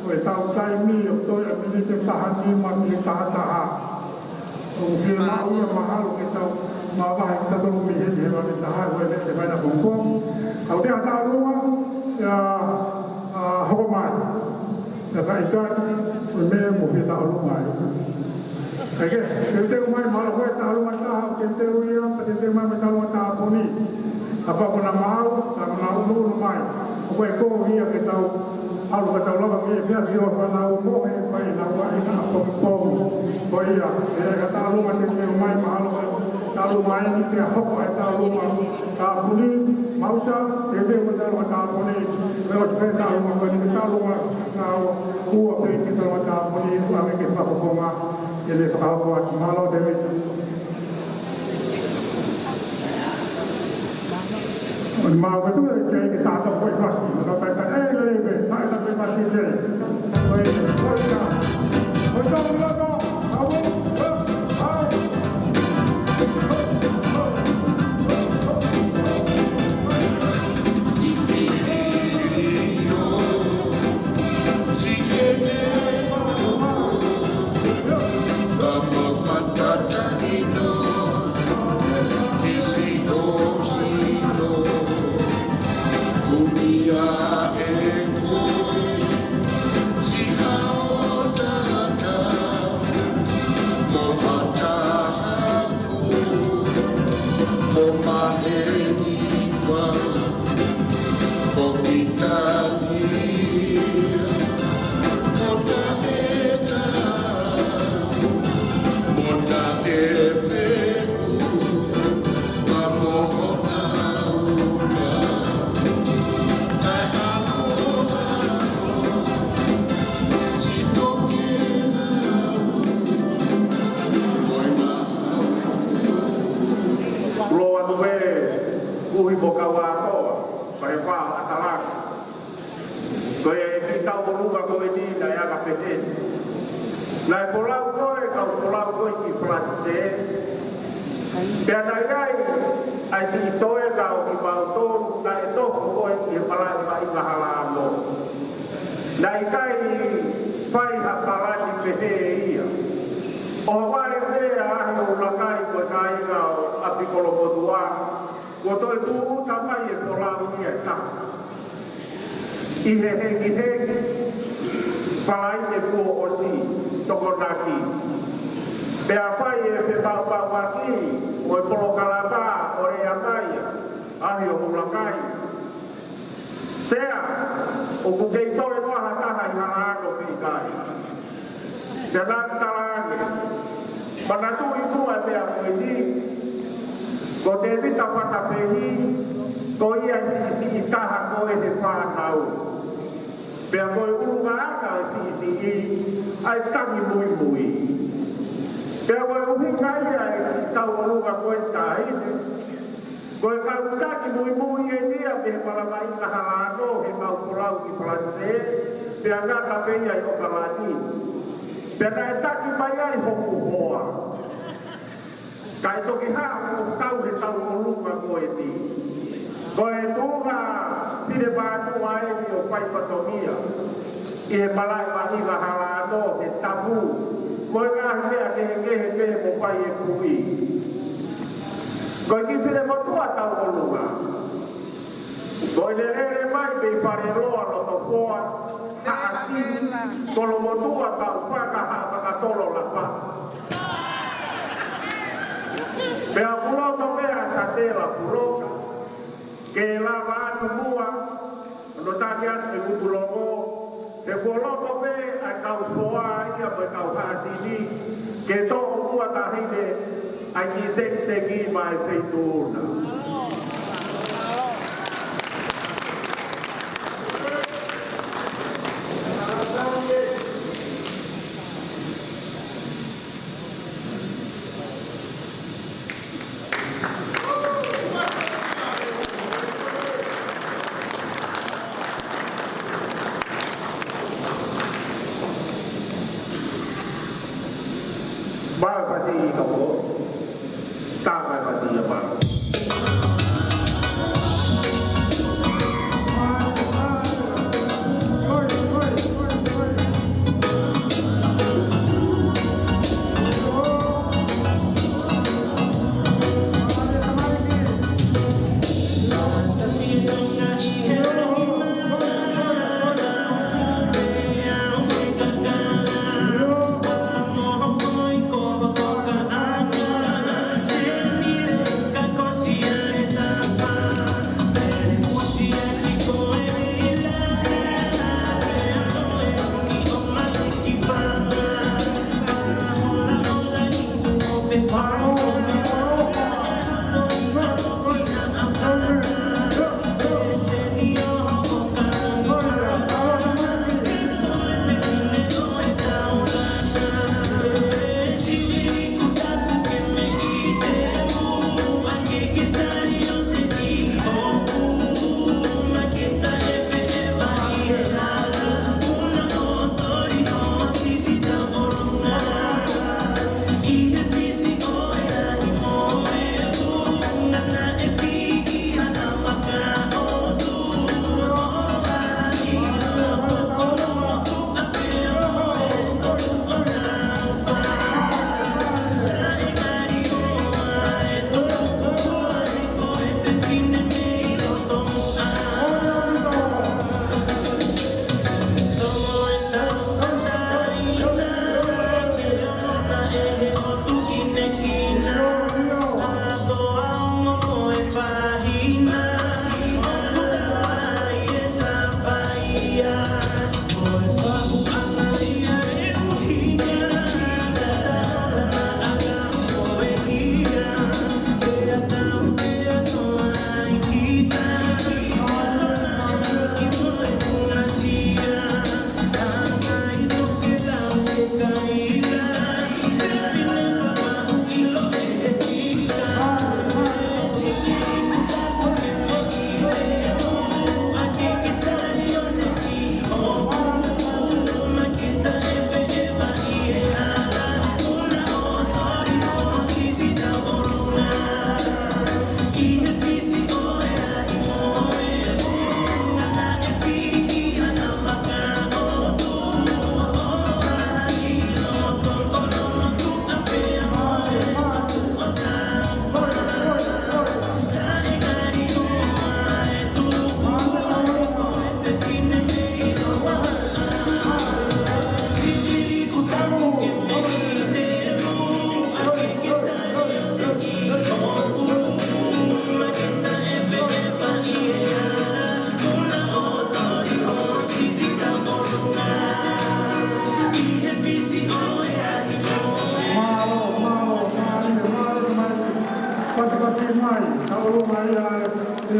Oi tau tai mi o toi a mi te tahan ni ma mi taha. O ke mau ia mahalo ke tau ma va ki tau mi he ma mi taha o te vai na bongko. Au te ata rua ya hoko mai. Ya kai ta o me mo ke tau mai. Oke, kita umai malu kita tahu mata, kita uriam, kita umai tahu mata apa ni? Apa pun mau, tak mau dulu umai. Apa kau ia kita tahu, kalau kita tahu lama dia biasa dia orang tahu mau yang baik, tahu ini apa pun. Oh iya, kita tahu mata kita umai malu, tahu main kita apa tahu umai. Tahu ni mau sah, kita umai tahu mata apa ni? Lewat kita tahu mata kita tahu tahu apa kita mata apa ni? Kami kita apa pun Ele falava que mal deve o mal que tu que está todo foi fácil não vai estar ele vai estar bem fácil foi então logo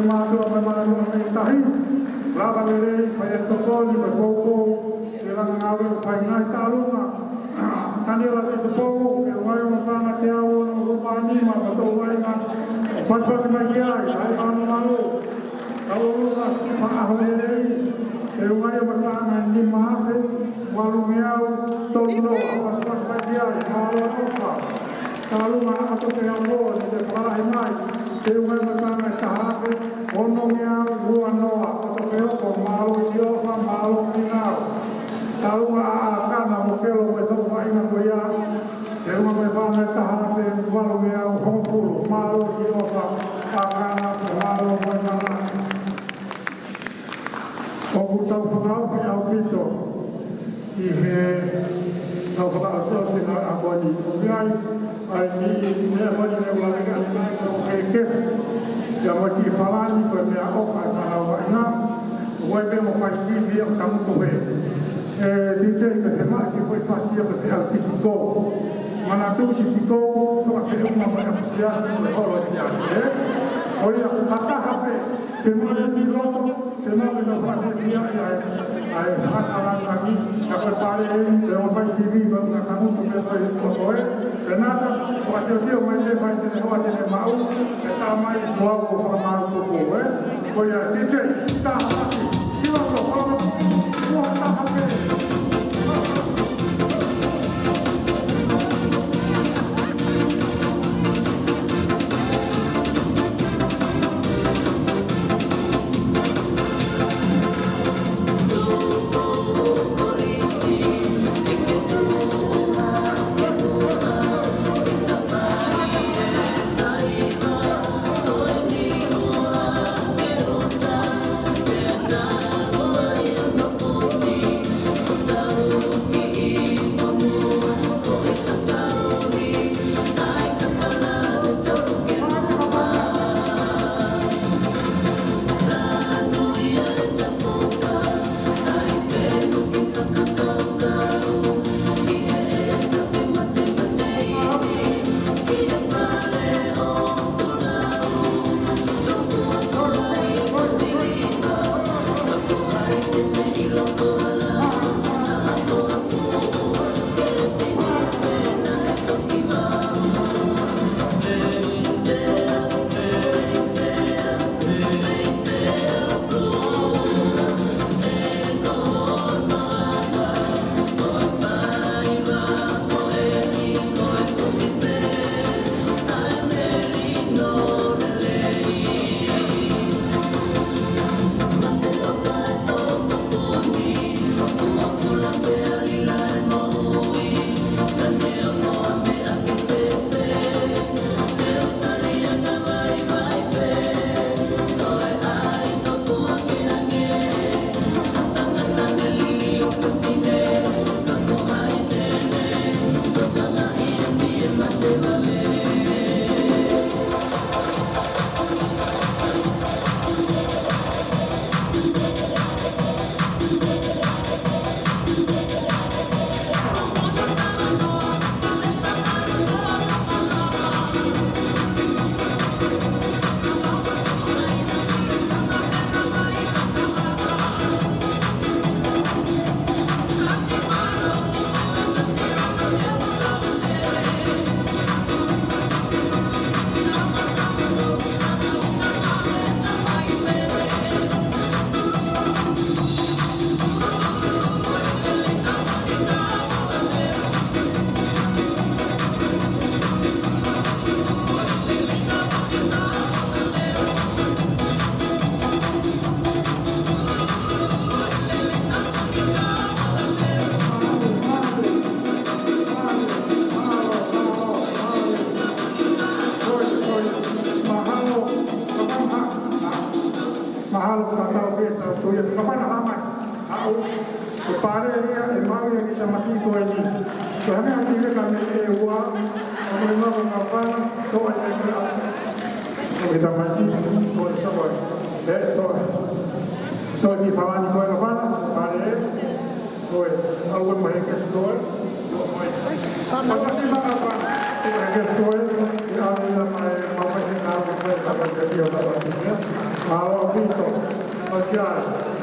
matu apa malu apa tahi lava lele pai tokoli pai popo elang ngawe pai ngai talunga tani la te popo e wai o kana te au no rupani ma to wai ma paspa mai ai ai anu malu au la pa ahole e wai o kana ni ma he walu miau tolo paspa mai ai malu apa talunga ato te au ni te para mai te wai ma kana tahape ono miau rua noa ato te o malu io fa malu minau talunga kana mo pelo me to vai na goia e uma me va na tahape walu miau honku malu io fa kana malu mo na o puta o fa au pito i he no fa o te na aboni ngai ai ni me va ni me va ga ni ko ke ya mo ti falani ko me a o fa na wa na o be mo fa ti vi o kamu ko he di te ke se ma ki foi fa ti ko te al ti ko mana tu ti ko to ke uma ma ya ni ho lo ya oia ata hape te mo ni lo te mo no fa ti ya ai hata ni ka pa pare te mo fa ti vi ba na kamu ko me fa ko he nada waktu dia main main di luar dia mau kita main dua orang mau tu oh ya DJ kita siapa orang buat apa Alo Vito, Paciano.